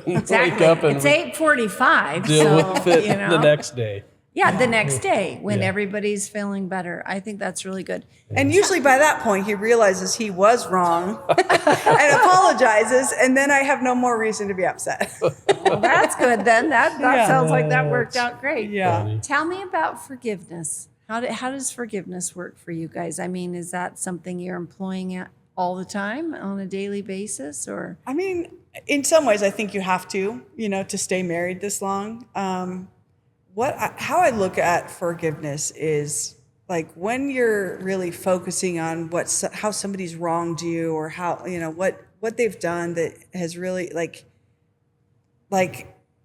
Exactly. Wake up and It's 8:45. deal So, with it you know. the next day. Yeah, the next day when Yeah. everybody's feeling better. I think that's really good. And usually by that point, he realizes he was wrong and apologizes. And then I have no more reason to be upset. Well, that's good then. That Yeah. sounds like that worked out great. Yeah. Funny. Tell me about forgiveness. How does forgiveness work for you guys? I mean, is that something you're employing all the time on a daily basis, or? I mean, in some ways, I think you have to, you know, to stay married this long. How I look at forgiveness is like when you're really focusing on how somebody's wronged you, or how, you know, what they've done that has really like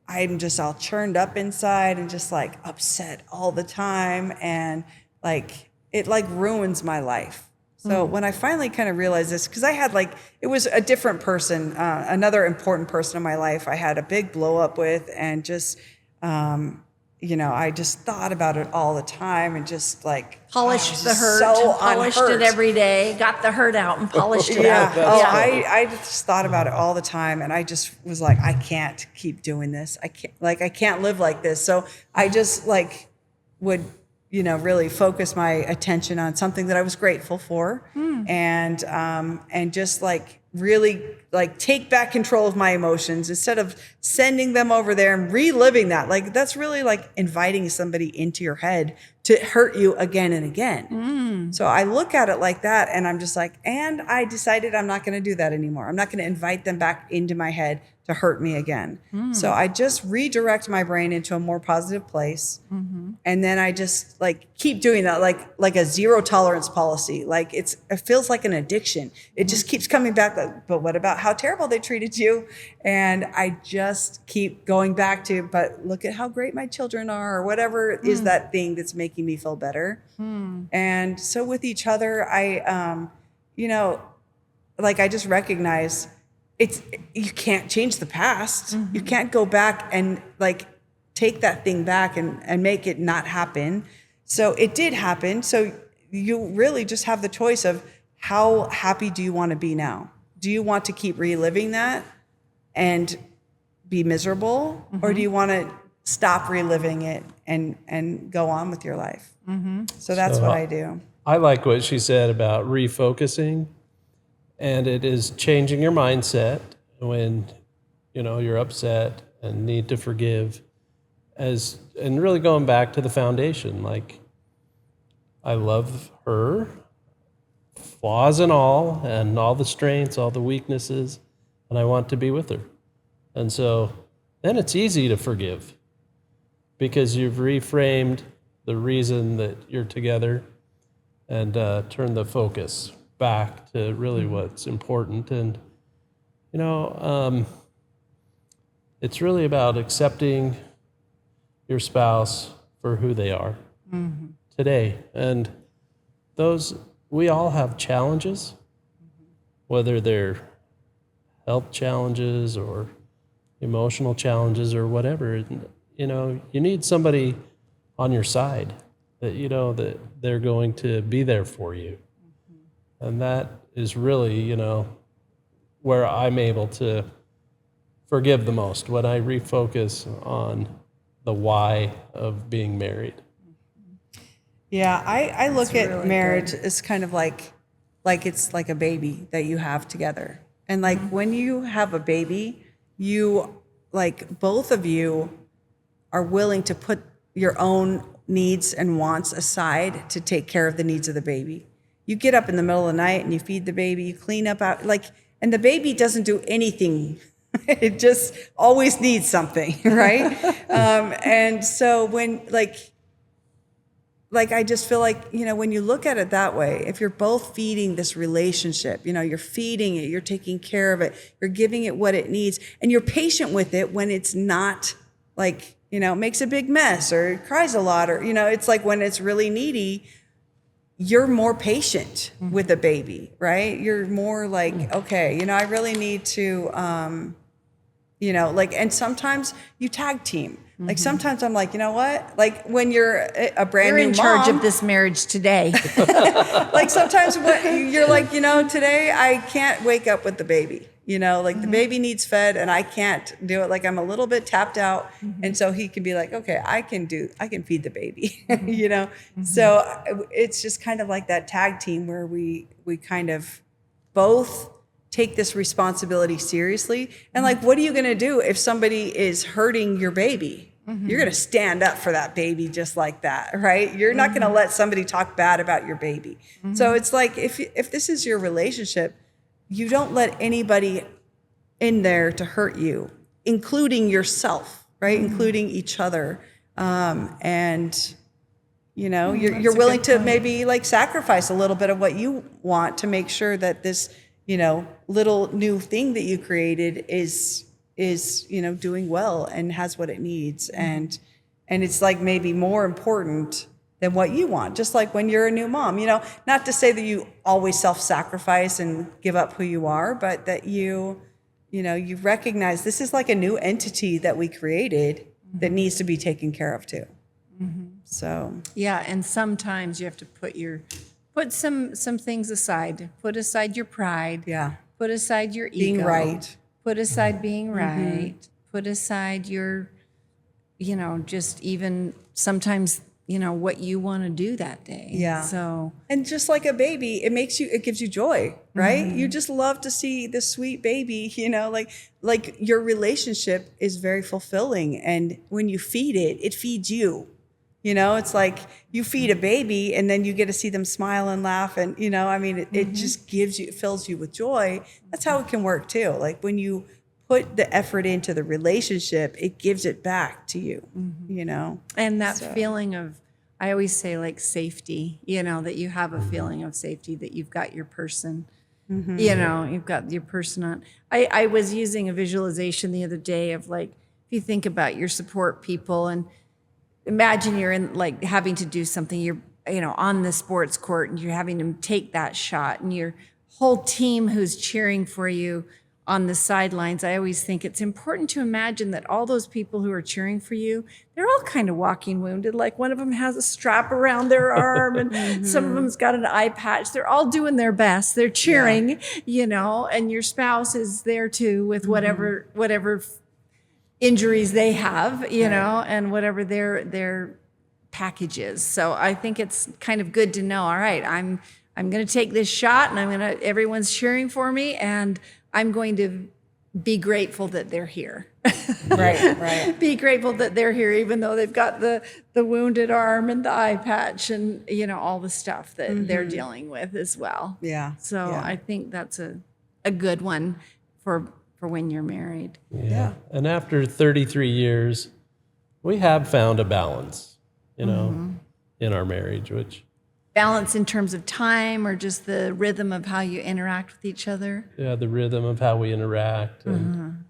I'm just all churned up inside and just like upset all the time, and like it like ruins my life. So when I finally kind of realized this, because I had like, it was a different person, another important person in my life I had a big blow up with, and just, you know, I just thought about it all the time and just like Polished I was the just hurt, so polished unhurt. it every day, got the hurt out and polished it Yeah. out. Oh, Yeah. I just thought about it all the time, and I just was like, I can't keep doing this. I can't live like this. So I just like would, you know, really focus my attention on something that I was grateful for, and just like really like take back control of my emotions instead of sending them over there and reliving that. Like that's really like inviting somebody into your head to hurt you again and again. So I look at it like that, and I'm just like, and I decided I'm not going to do that anymore. I'm not going to invite them back into my head to hurt me again. So I just redirect my brain into a more positive place. And then I just like keep doing that, like a zero tolerance policy. Like it feels like an addiction. It just keeps coming back. Like, but what about how terrible they treated you? And I just keep going back to, but look at how great my children are, or whatever is that thing that's making me feel better. And so with each other, I, you know, like I just recognize you can't change the past. You can't go back and like take that thing back and make it not happen. So it did happen. So you really just have the choice of how happy do you want to be now? Do you want to keep reliving that and be miserable? Or do you want to stop reliving it and go on with your life? So that's what I do. I like what she said about refocusing, and it is changing your mindset when, you know, you're upset and need to forgive, and really going back to the foundation. Like, I love her flaws and all the strengths, all the weaknesses, and I want to be with her. And so then it's easy to forgive because you've reframed the reason that you're together and turn the focus back to really what's important. And, it's really about accepting your spouse for who they are today. And we all have challenges, whether they're health challenges or emotional challenges or whatever. And, you need somebody on your side that that they're going to be there for you. And that is really, where I'm able to forgive the most, when I refocus on the why of being married. Yeah, I look at really marriage as kind of like it's like a baby that you have together. And like when you have a baby, you both of you are willing to put your own needs and wants aside to take care of the needs of the baby. You get up in the middle of the night and you feed the baby, you clean up and the baby doesn't do anything. It just always needs something, right? And so when I just feel like, when you look at it that way, if you're both feeding this relationship, you're feeding it, you're taking care of it, you're giving it what it needs, and you're patient with it when it's not makes a big mess or it cries a lot, or, it's like when it's really needy, you're more patient with a baby, right? You're more like, okay, I really need to, and sometimes you tag team. Like sometimes I'm like, you know what? Like when you're a brand new mom. You're in charge of this marriage today. Like sometimes you're like, today I can't wake up with the baby. The baby needs fed and I can't do it. Like I'm a little bit tapped out. And so he can be like, okay, I can feed the baby, So it's just kind of like that tag team where we kind of both take this responsibility seriously. And like, what are you going to do if somebody is hurting your baby? You're going to stand up for that baby just like that, right? You're not going to let somebody talk bad about your baby. So it's like, if this is your relationship, you don't let anybody in there to hurt you, including yourself, right? Including each other. And you're willing to maybe sacrifice a little bit of what you want to make sure that this, little new thing that you created is doing well and has what it needs. And it's maybe more important than what you want. Just like when you're a new mom, not to say that you always self-sacrifice and give up who you are, but that you recognize this is like a new entity that we created that needs to be taken care of too. So yeah, and sometimes you have to put some things aside. Put aside your pride. Yeah. Put aside your ego. Being right. Put aside being right. Put aside your, just even sometimes, what you want to do that day. Yeah. So. And just like a baby, it gives you joy, right? You just love to see this sweet baby, like your relationship is very fulfilling. And when you feed it, it feeds you. It's like you feed a baby and then you get to see them smile and laugh. And, it just it fills you with joy. That's how it can work too. Like when you put the effort into the relationship, it gives it back to you, And that feeling of, I always say safety, that you have a feeling of safety, that you've got your person, you've got your person on. I was using a visualization the other day of if you think about your support people and imagine you're in having to do something, you're, on the sports court and you're having to take that shot and your whole team who's cheering for you on the sidelines. I always think it's important to imagine that all those people who are cheering for you, they're all kind of walking wounded. Like one of them has a strap around their arm and some of them's got an eye patch. They're all doing their best. They're cheering, and your spouse is there too with whatever injuries they have, and whatever their package is. So I think it's kind of good to know, all right, I'm going to take this shot and everyone's cheering for me and I'm going to be grateful that they're here. Right. Be grateful that they're here, even though they've got the wounded arm and the eye patch and, all the stuff that they're dealing with as well. Yeah. So Yeah. I think that's a good one for when you're married. Yeah. And after 33 years, we have found a balance, in our marriage, which, Balance in terms of time or just the rhythm of how you interact with each other. the rhythm of how we interact. And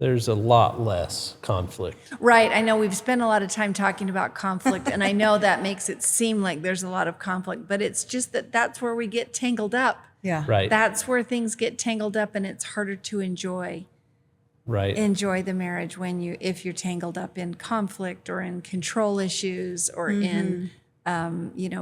there's a lot less conflict. Right. I know we've spent a lot of time talking about conflict, and I know that makes it seem like there's a lot of conflict, but it's just that's where we get tangled up. Yeah. Right. That's where things get tangled up, and it's harder to enjoy Right. the marriage if you're tangled up in conflict or in control issues or in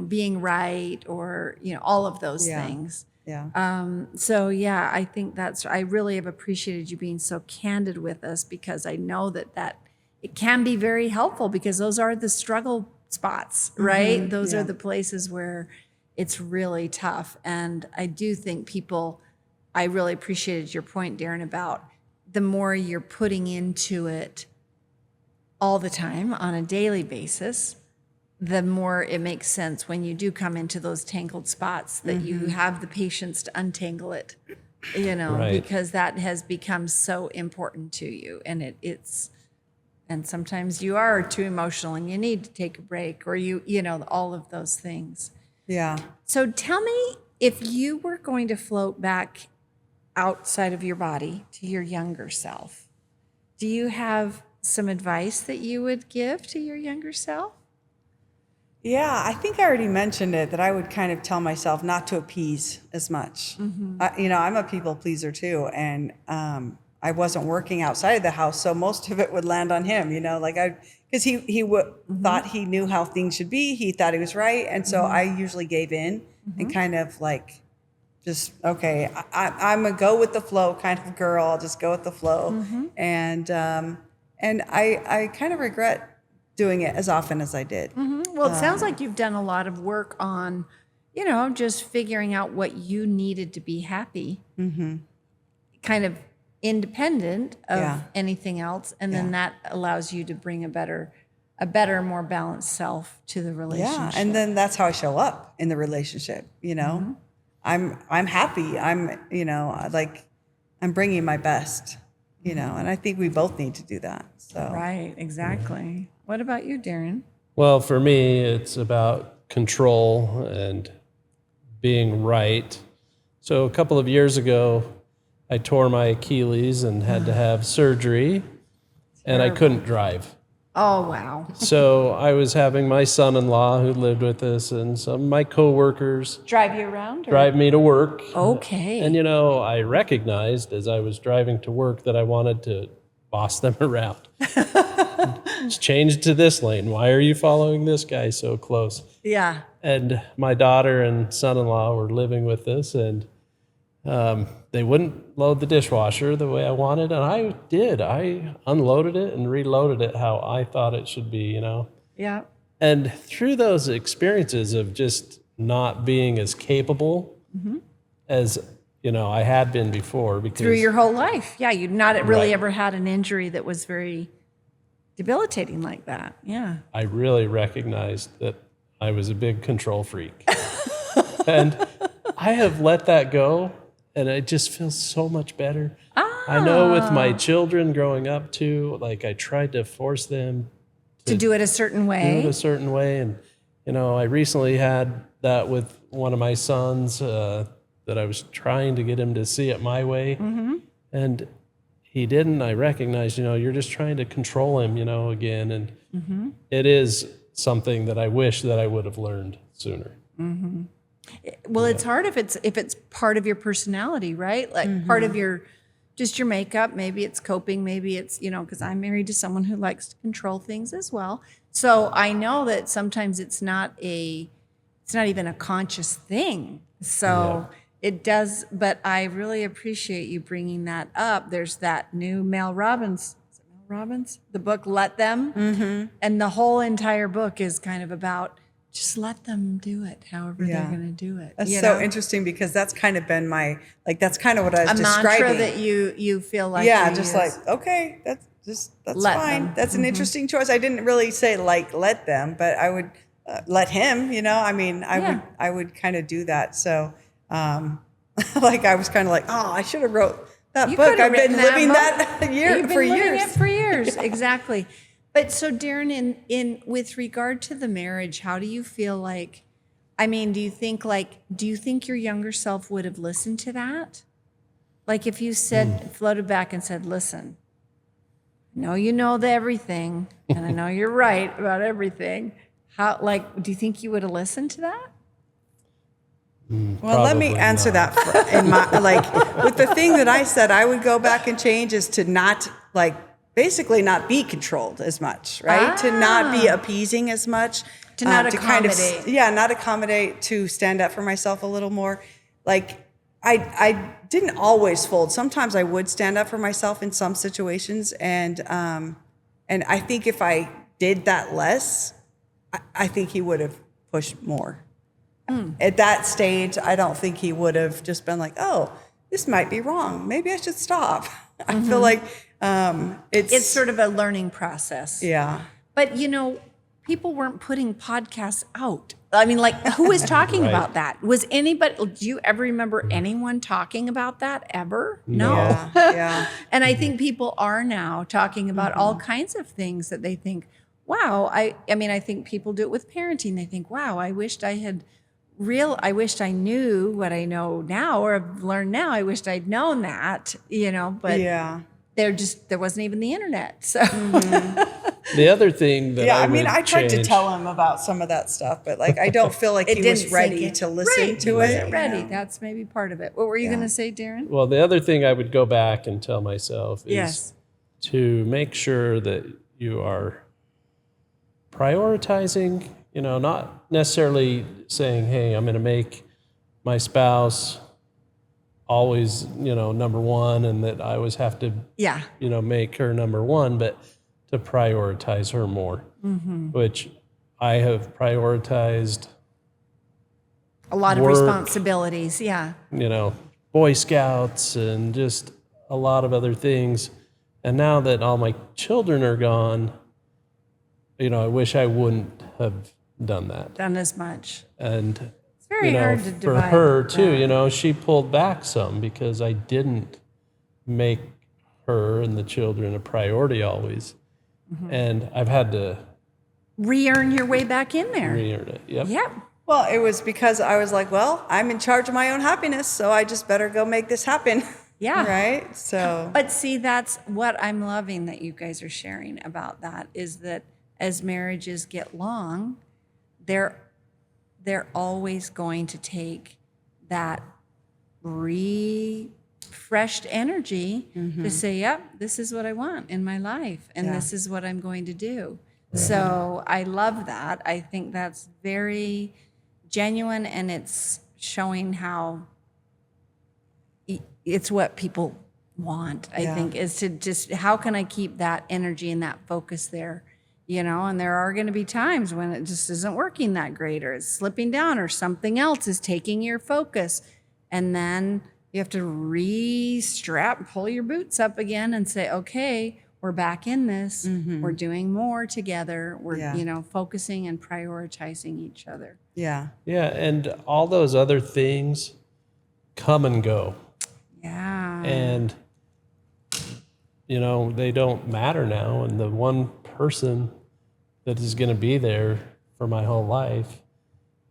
being right or all of those things. Yeah. So yeah, I think I really have appreciated you being so candid with us, because I know that it can be very helpful, because those are the struggle spots, right? Those are the places where it's really tough. And I do think I really appreciated your point, Darren, about the more you're putting into it all the time on a daily basis, the more it makes sense when you do come into those tangled spots that you have the patience to untangle it, Right. because that has become so important to you. And and sometimes you are too emotional and you need to take a break, or all of those things. Yeah. So tell me, if you were going to float back outside of your body to your younger self, do you have some advice that you would give to your younger self? Yeah, I think I already mentioned it, that I would kind of tell myself not to appease as much. I'm a people pleaser too, and I wasn't working outside of the house, so most of it would land on him. Because he thought he knew how things should be. He thought he was right, and so I usually gave in and kind of just okay. I'm a go with the flow kind of girl. I'll just go with the flow, and I kind of regret doing it as often as I did. Well, it sounds like you've done a lot of work on, just figuring out what you needed to be happy, kind of independent of anything else. And then that allows you to bring a better, more balanced self to the relationship. Yeah, and then that's how I show up in the relationship. I'm happy. I'm bringing my best. And I think we both need to do that. So Right, exactly. What about you, Darren? Well, for me, it's about control and being right. So a couple of years ago, I tore my Achilles and had to have surgery, and I couldn't drive. Oh, wow. So I was having my son-in-law who lived with us and some of my coworkers Drive you around? Or? drive me to work. Okay. And, I recognized as I was driving to work that I wanted to boss them around. It's changed to this lane. Why are you following this guy so close? Yeah. And my daughter and son-in-law were living with us, and they wouldn't load the dishwasher the way I wanted, and I did. I unloaded it and reloaded it how I thought it should be, Yeah. And through those experiences of just not being as capable as, I had been before. Because Through your whole life. Yeah, you'd not really ever had an injury that was very debilitating like that. Yeah. I really recognized that I was a big control freak. And I have let that go, and it just feels so much better. I know with my children growing up too, I tried to force them To do it a certain do way. it a certain way. And, I recently had that with one of my sons that I was trying to get him to see it my way. And he didn't. I recognized, you're just trying to control him, again. And it is something that I wish that I would have learned sooner. Well, it's hard if it's part of your personality, right? Like part of your makeup. Maybe it's coping. Maybe it's, because I'm married to someone who likes to control things as well. So I know that sometimes it's not even a conscious thing. So it does, but I really appreciate you bringing that up. There's that new Mel Robbins, is it Mel Robbins? The book, Let Them. And the whole entire book is kind of about just let them do it however they're going to do it. That's you so know? interesting because that's kind of been that's kind of what I was A describing. mantra that you feel like Yeah, you just use. like, okay, that's Let fine. them. That's an interesting choice. I didn't really say like let them, but I would let him. I mean, I would kind of do that. So, like I was kind of like, oh, I should have wrote that You book. could have I've been written living that that year You've been for living years. it for years, exactly. But so, Darren, in with regard to the marriage, how do you feel like? I mean, do you think your younger self would have listened to that? Like if you floated back and said, "Listen, I know you know everything, and I know you're right about everything." Do you think you would have listened to that? Well, let me Probably answer not. that in my with the thing that I said I would go back and change is to not basically not be controlled as much, right? To not be appeasing as much, To not kind of accommodate. not accommodate, to stand up for myself a little more. Like I didn't always fold. Sometimes I would stand up for myself in some situations, and I think if I did that less, I think he would have pushed more. At that stage, I don't think he would have just been like, oh, this might be wrong. Maybe I should stop. I feel like It's sort of a learning process. yeah. But people weren't putting podcasts out. I mean, like, who was talking Right. about that? Was anybody? Do you ever remember anyone talking about that ever? No. Yeah, yeah. And I think people are now talking about all kinds of things that they think, wow. I mean, I think people do it with parenting. They think, wow, I wished I knew what I know now, or have learned now. I wished I'd known that, but Yeah. there wasn't even the internet. So The other thing that Yeah, I I mean, would I tried to change- tell him about some of that stuff, but I don't feel like he didn't was sink ready in. to listen Right, to he it. wasn't ready. That's maybe part of it. What were you going to say, Darren? Well, the other thing I would go back and tell myself is Yes. to make sure that you are prioritizing, not necessarily saying, hey, I'm going to make my spouse always, number one, and that I always have to, Yeah. make her number one, but to prioritize her more, which I have prioritized, A lot of Work. responsibilities. Yeah. Boy Scouts and just a lot of other things. And now that all my children are gone, I wish I wouldn't have done that. Done as much. And It's very hard to for divide. her too, that. she pulled back some because I didn't make her and the children a priority always. And I've had to Re-earn your way back in there. re-earn it. Yep. Yep. Well, it was because I was like, well, I'm in charge of my own happiness, so I just better go make this happen. Yeah. Right? So, But see, that's what I'm loving that you guys are sharing about that, is that as marriages get long, they're always going to take that refreshed energy to say, yep, this is what I want in my life, and this is what I'm going to do. So I love that. I think that's very genuine, and it's showing how it's what people want, I think, is to just, how can I keep that energy and that focus there? And there are going to be times when it just isn't working that great, or it's slipping down, or something else is taking your focus. And then you have to pull your boots up again and say, okay, we're back in this. We're doing more together. We're, focusing and prioritizing each other. yeah. Yeah. And all those other things come and go. Yeah. And, they don't matter now. And the one person that is going to be there for my whole life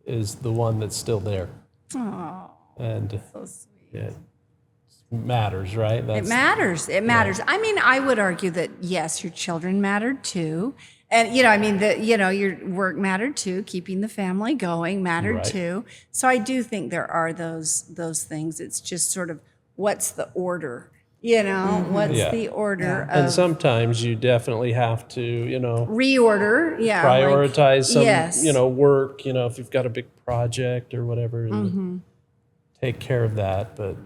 is the one that's still there. Oh, And so sweet. it matters, right? It matters. It matters. I mean, I would argue that yes, your children mattered too. And your work mattered too, keeping the family going mattered Right. too. So I do think there are those things. It's just sort of, what's the order? What's Yeah. the order And of sometimes you definitely have to, reorder? Yeah. prioritize some, yes. work, if you've got a big project or whatever, and take care of that, but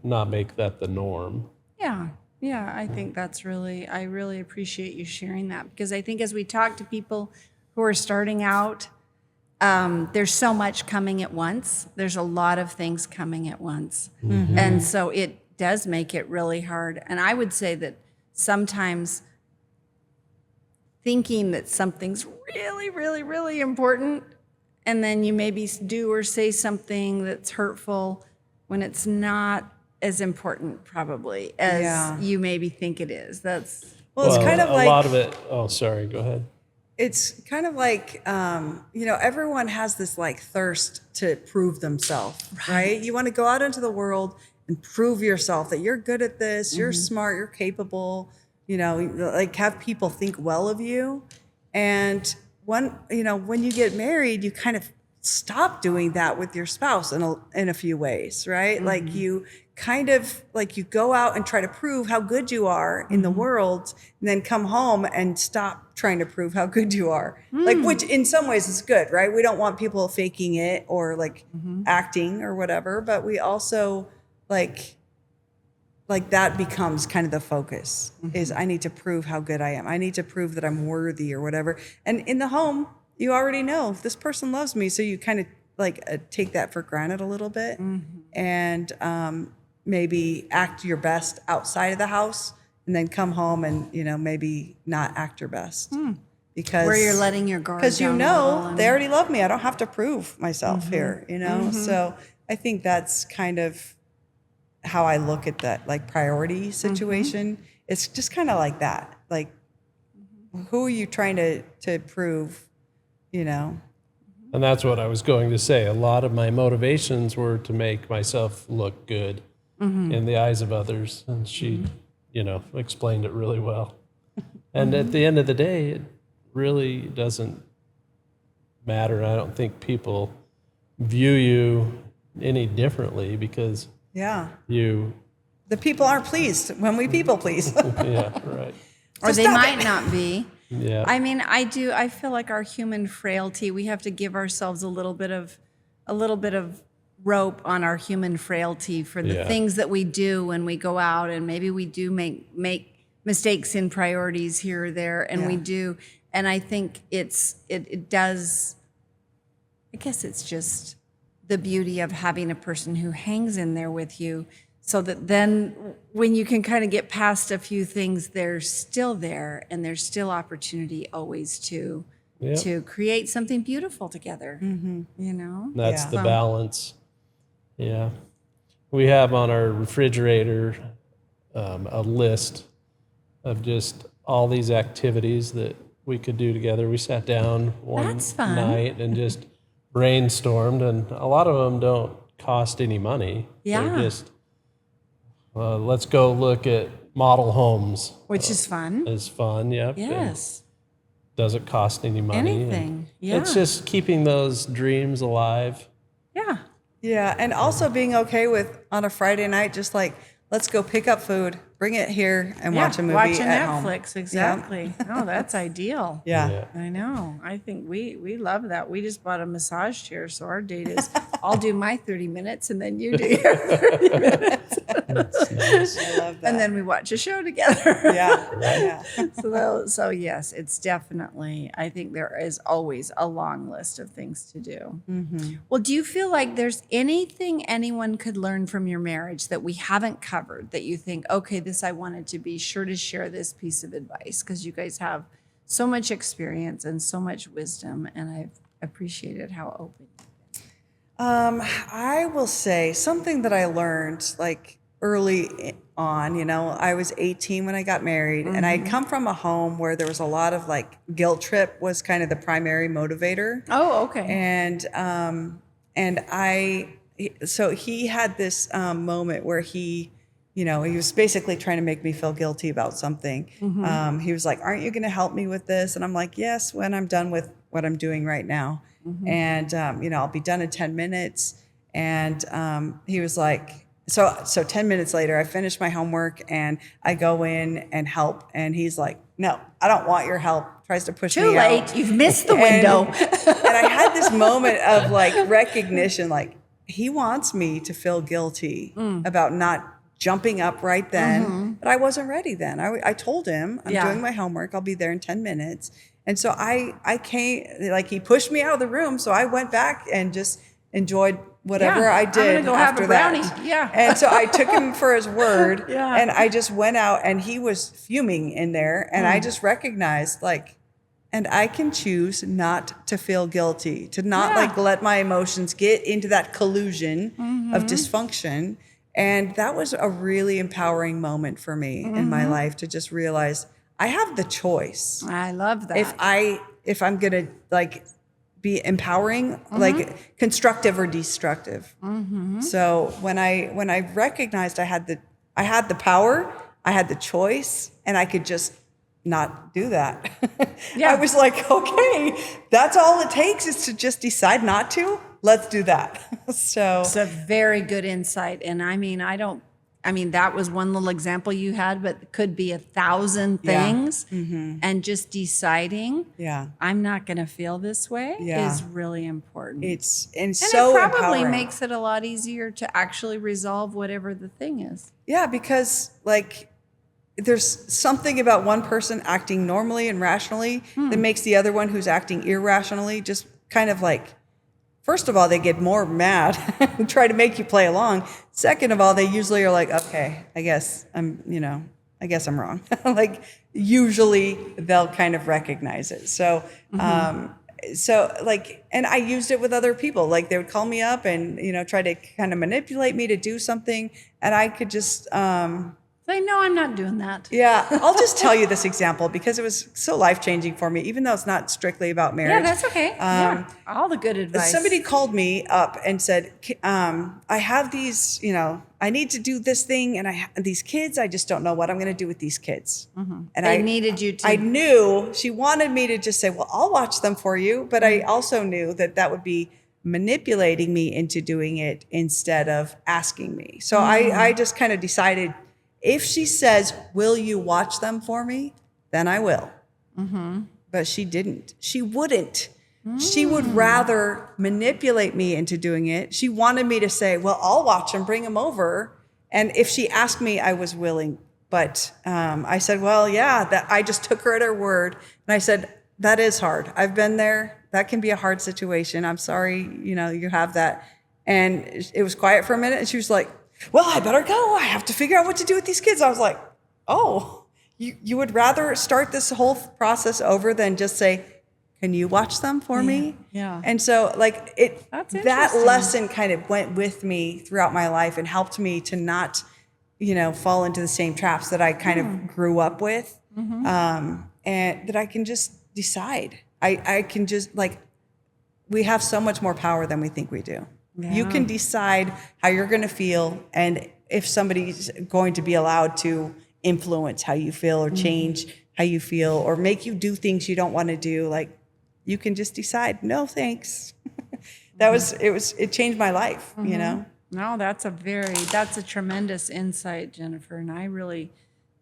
not make that the norm. Yeah. Yeah, I think I really appreciate you sharing that, because I think as we talk to people who are starting out, there's so much coming at once. There's a lot of things coming at once. And so it does make it really hard. And I would say that sometimes thinking that something's really, really, really important, and then you maybe do or say something that's hurtful when it's not as important probably as you maybe think it is. That's Well, it's kind of a like lot of it. Oh, sorry. Go ahead. it's kind of like everyone has this like thirst to prove themselves, right? You want to go out into the world and prove yourself that you're good at this, you're smart, you're capable, like have people think well of you. And when you get married, you kind of stop doing that with your spouse in a few ways, right? Like you kind of like you go out and try to prove how good you are in the world, and then come home and stop trying to prove how good you are. Like, which in some ways is good, right? We don't want people faking it or like acting or whatever, but we also like that becomes kind of the focus is I need to prove how good I am. I need to prove that I'm worthy or whatever. And in the home, you already know this person loves me. So you kind of like take that for granted a little bit and maybe act your best outside of the house and then come home and, maybe not act your best because where you're letting your guard down. Because they already love me. I don't have to prove myself here, So I think that's kind of how I look at that like priority situation. It's just kind of like that. Like who are you trying to prove, And that's what I was going to say. A lot of my motivations were to make myself look good in the eyes of others. And she, explained it really well. And at the end of the day, it really doesn't matter. I don't think people view you any differently because the people aren't pleased when we people please. Yeah, right. Or they might not be. Yeah. I mean, I feel like our human frailty, we have to give ourselves a little bit of rope on our human frailty for the things that we do when we go out, and maybe we do make mistakes in priorities here or there, and we do. And I think it does, I guess it's just the beauty of having a person who hangs in there with you, so that then when you can kind of get past a few things, they're still there, and there's still opportunity always to create something beautiful together. That's the balance. Yeah. We have on our refrigerator a list of just all these activities that we could do together. We sat down one night and just brainstormed, and a lot of them don't cost any money. They're just, let's go look at model homes. Which is fun. It's fun, yeah. Yes. Doesn't cost any money. Anything, It's just keeping those dreams alive. Yeah. Yeah, and also being okay with on a Friday night, just like let's go pick up food, bring it here, and watch a movie at home. Netflix, exactly. Oh, that's ideal. Yeah. I know. I think we love that. We just bought a massage chair, so our date is I'll do my 30 minutes and then you do your 30 minutes. That's nice. I love that. And then we watch a show together. Yeah. So yes, it's definitely, I think there is always a long list of things to do. Well, do you feel like there's anything anyone could learn from your marriage that we haven't covered that you think, okay, this I wanted to be sure to share this piece of advice because you guys have so much experience and so much wisdom, and I've appreciated how open you've been. I will say something that I learned like early on, I was 18 when I got married, and I had come from a home where there was a lot of like guilt trip was kind of the primary motivator. Oh, okay. So he had this moment where he was basically trying to make me feel guilty about something. He was like, aren't you going to help me with this? And I'm like, yes, when I'm done with what I'm doing right now. And, I'll be done in 10 minutes. And he was like, so 10 minutes later, I finish my homework and I go in and help. And he's like, no, I don't want your help. Tries to push me out. Too late. You've missed the window. And I had this moment of like recognition, like he wants me to feel guilty about not jumping up right then, but I wasn't ready then. I told him, I'm doing my homework. I'll be there in 10 minutes. And so I came, like he pushed me out of the room. So I went back and just enjoyed whatever Yeah, I I'm gonna did go have after a brownie. that. Yeah. And so I took him for his word. Yeah. And I just went out and he was fuming in there. And I just recognized like, and I can choose not to feel guilty, to not like let my emotions get into that collusion of dysfunction. And that was a really empowering moment for me in my life to just realize I have the choice. I love that. If I'm gonna like be empowering, like constructive or destructive. So when I recognized I had the power, I had the choice, and I could just not do that. Yeah. I was like, okay, that's all it takes is to just decide not to. Let's do that. So It's a very good insight. And I mean, that was one little example you had, but it could be 1,000 Yeah. things. And just deciding, yeah, I'm not going to feel this way Yeah. is really important. and and so it probably empowering. makes it a lot easier to actually resolve whatever the thing is. Yeah, because like there's something about one person acting normally and rationally that makes the other one who's acting irrationally just kind of like, first of all, they get more mad and try to make you play along. Second of all, they usually are like, okay, I guess I'm wrong. Like usually they'll kind of recognize it. So, so like, and I used it with other people. Like they would call me up and, try to kind of manipulate me to do something. And I could just, Say, no, I'm not doing that. yeah, I'll just tell you this example because it was so life-changing for me, even though it's not strictly about marriage. Yeah, that's okay. Yeah, all the good advice. Somebody called me up and said, I have these, I need to do this thing and these kids, I just don't know what I'm going to do with these kids. And They needed you to. I knew she wanted me to just say, well, I'll watch them for you. But I also knew that would be manipulating me into doing it instead of asking me. So I just kind of decided, if she says, will you watch them for me? Then I will. But she didn't. She wouldn't. She would rather manipulate me into doing it. She wanted me to say, well, I'll watch them, bring them over. And if she asked me, I was willing. But I said, well, yeah, that I just took her at her word. And I said, that is hard. I've been there. That can be a hard situation. I'm sorry, you have that. And it was quiet for a minute. And she was like, well, I better go. I have to figure out what to do with these kids. I was like, oh, you would rather start this whole process over than just say, can you watch them for me? Yeah. And so like That's that interesting. lesson kind of went with me throughout my life and helped me to not, fall into the same traps that I kind of grew up with. And that I can just decide. I can just like, we have so much more power than we think we do. Yeah. You can decide how you're going to feel and if somebody's going to be allowed to influence how you feel or change how you feel or make you do things you don't want to do. Like you can just decide, no, thanks. It changed my life, No, that's a tremendous insight, Jennifer. And I really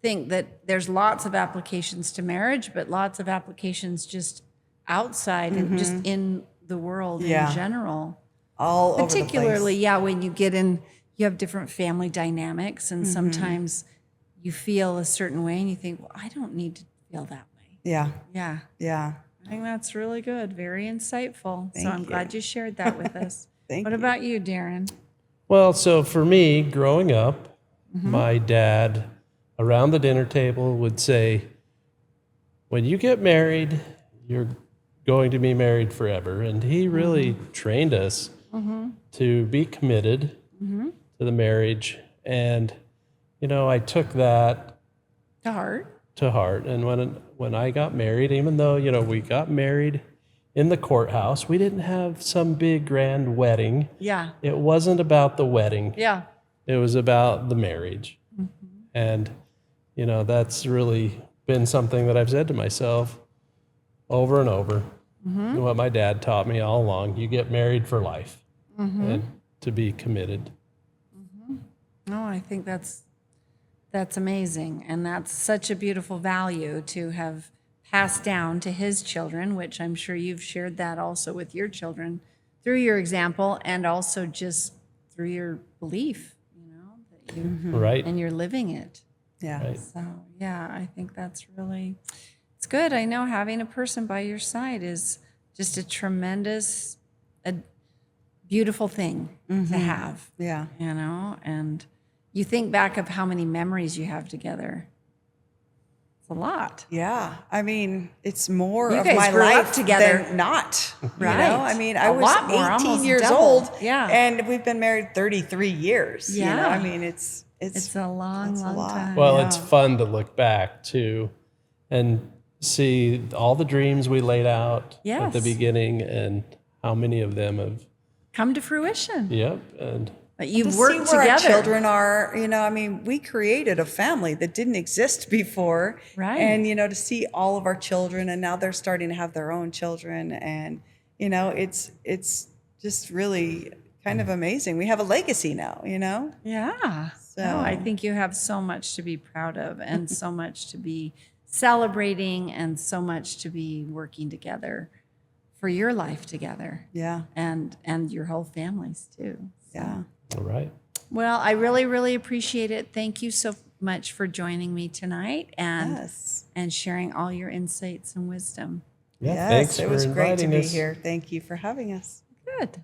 think that there's lots of applications to marriage, but lots of applications just outside and just in the world Yeah. in general. All over the place. Particularly, when you get in, you have different family dynamics, and sometimes you feel a certain way, and you think, well, I don't need to feel that way. Yeah. Yeah, Yeah. I think that's really good, very insightful. Thank so I'm you. glad you shared that with us. Thank What you. about you, Darren? Well, so for me, growing up, my dad around the dinner table would say, when you get married, you're going to be married forever. And he really trained us to be committed to the marriage. And, I took that To heart. to heart. And when I got married, even though, we got married in the courthouse, we didn't have some big grand wedding. Yeah. It wasn't about the wedding. Yeah. It was about the marriage. And, that's really been something that I've said to myself over and over. And what my dad taught me all along, you get married for life and to be committed. No, I think that's amazing. And that's such a beautiful value to have passed down to his children, which I'm sure you've shared that also with your children through your example and also just through your belief, that you Right. and you're living it. Yeah. Right. So, yeah, I think that's really It's good. I know having a person by your side is just a tremendous, a beautiful thing to have. Yeah. You know, and you think back of how many memories you have together. It's a lot. Yeah. I mean, it's more You of guys my grew up life together. than not. Right. You know, I mean, I A was lot more, 18 almost years double. old. Yeah. And we've been married 33 years. You know, Yeah. I mean, it's a long, it's a long lot. time. Well, Yeah. it's fun to look back to and see all the dreams we laid out at the Yes. beginning and how many of them have, Come to fruition. yep. And But to you've see worked where together. our children are, you know, I mean, we created a family that didn't exist before. Right. And, you know, to see all of our children and now they're starting to have their own children. And, you know, it's just really kind of amazing. We have a legacy now, you know? Yeah. No, I think you have so much to be proud of and so much to be celebrating and so much to be working together for your life together. Yeah. And your whole families too. Yeah. all right. Well, I really, really appreciate it. Thank you so much for joining me tonight and Yes. and sharing all your insights and wisdom. Yeah, Yes. thanks It for was great to inviting be us. here. Thank you for having us. Good.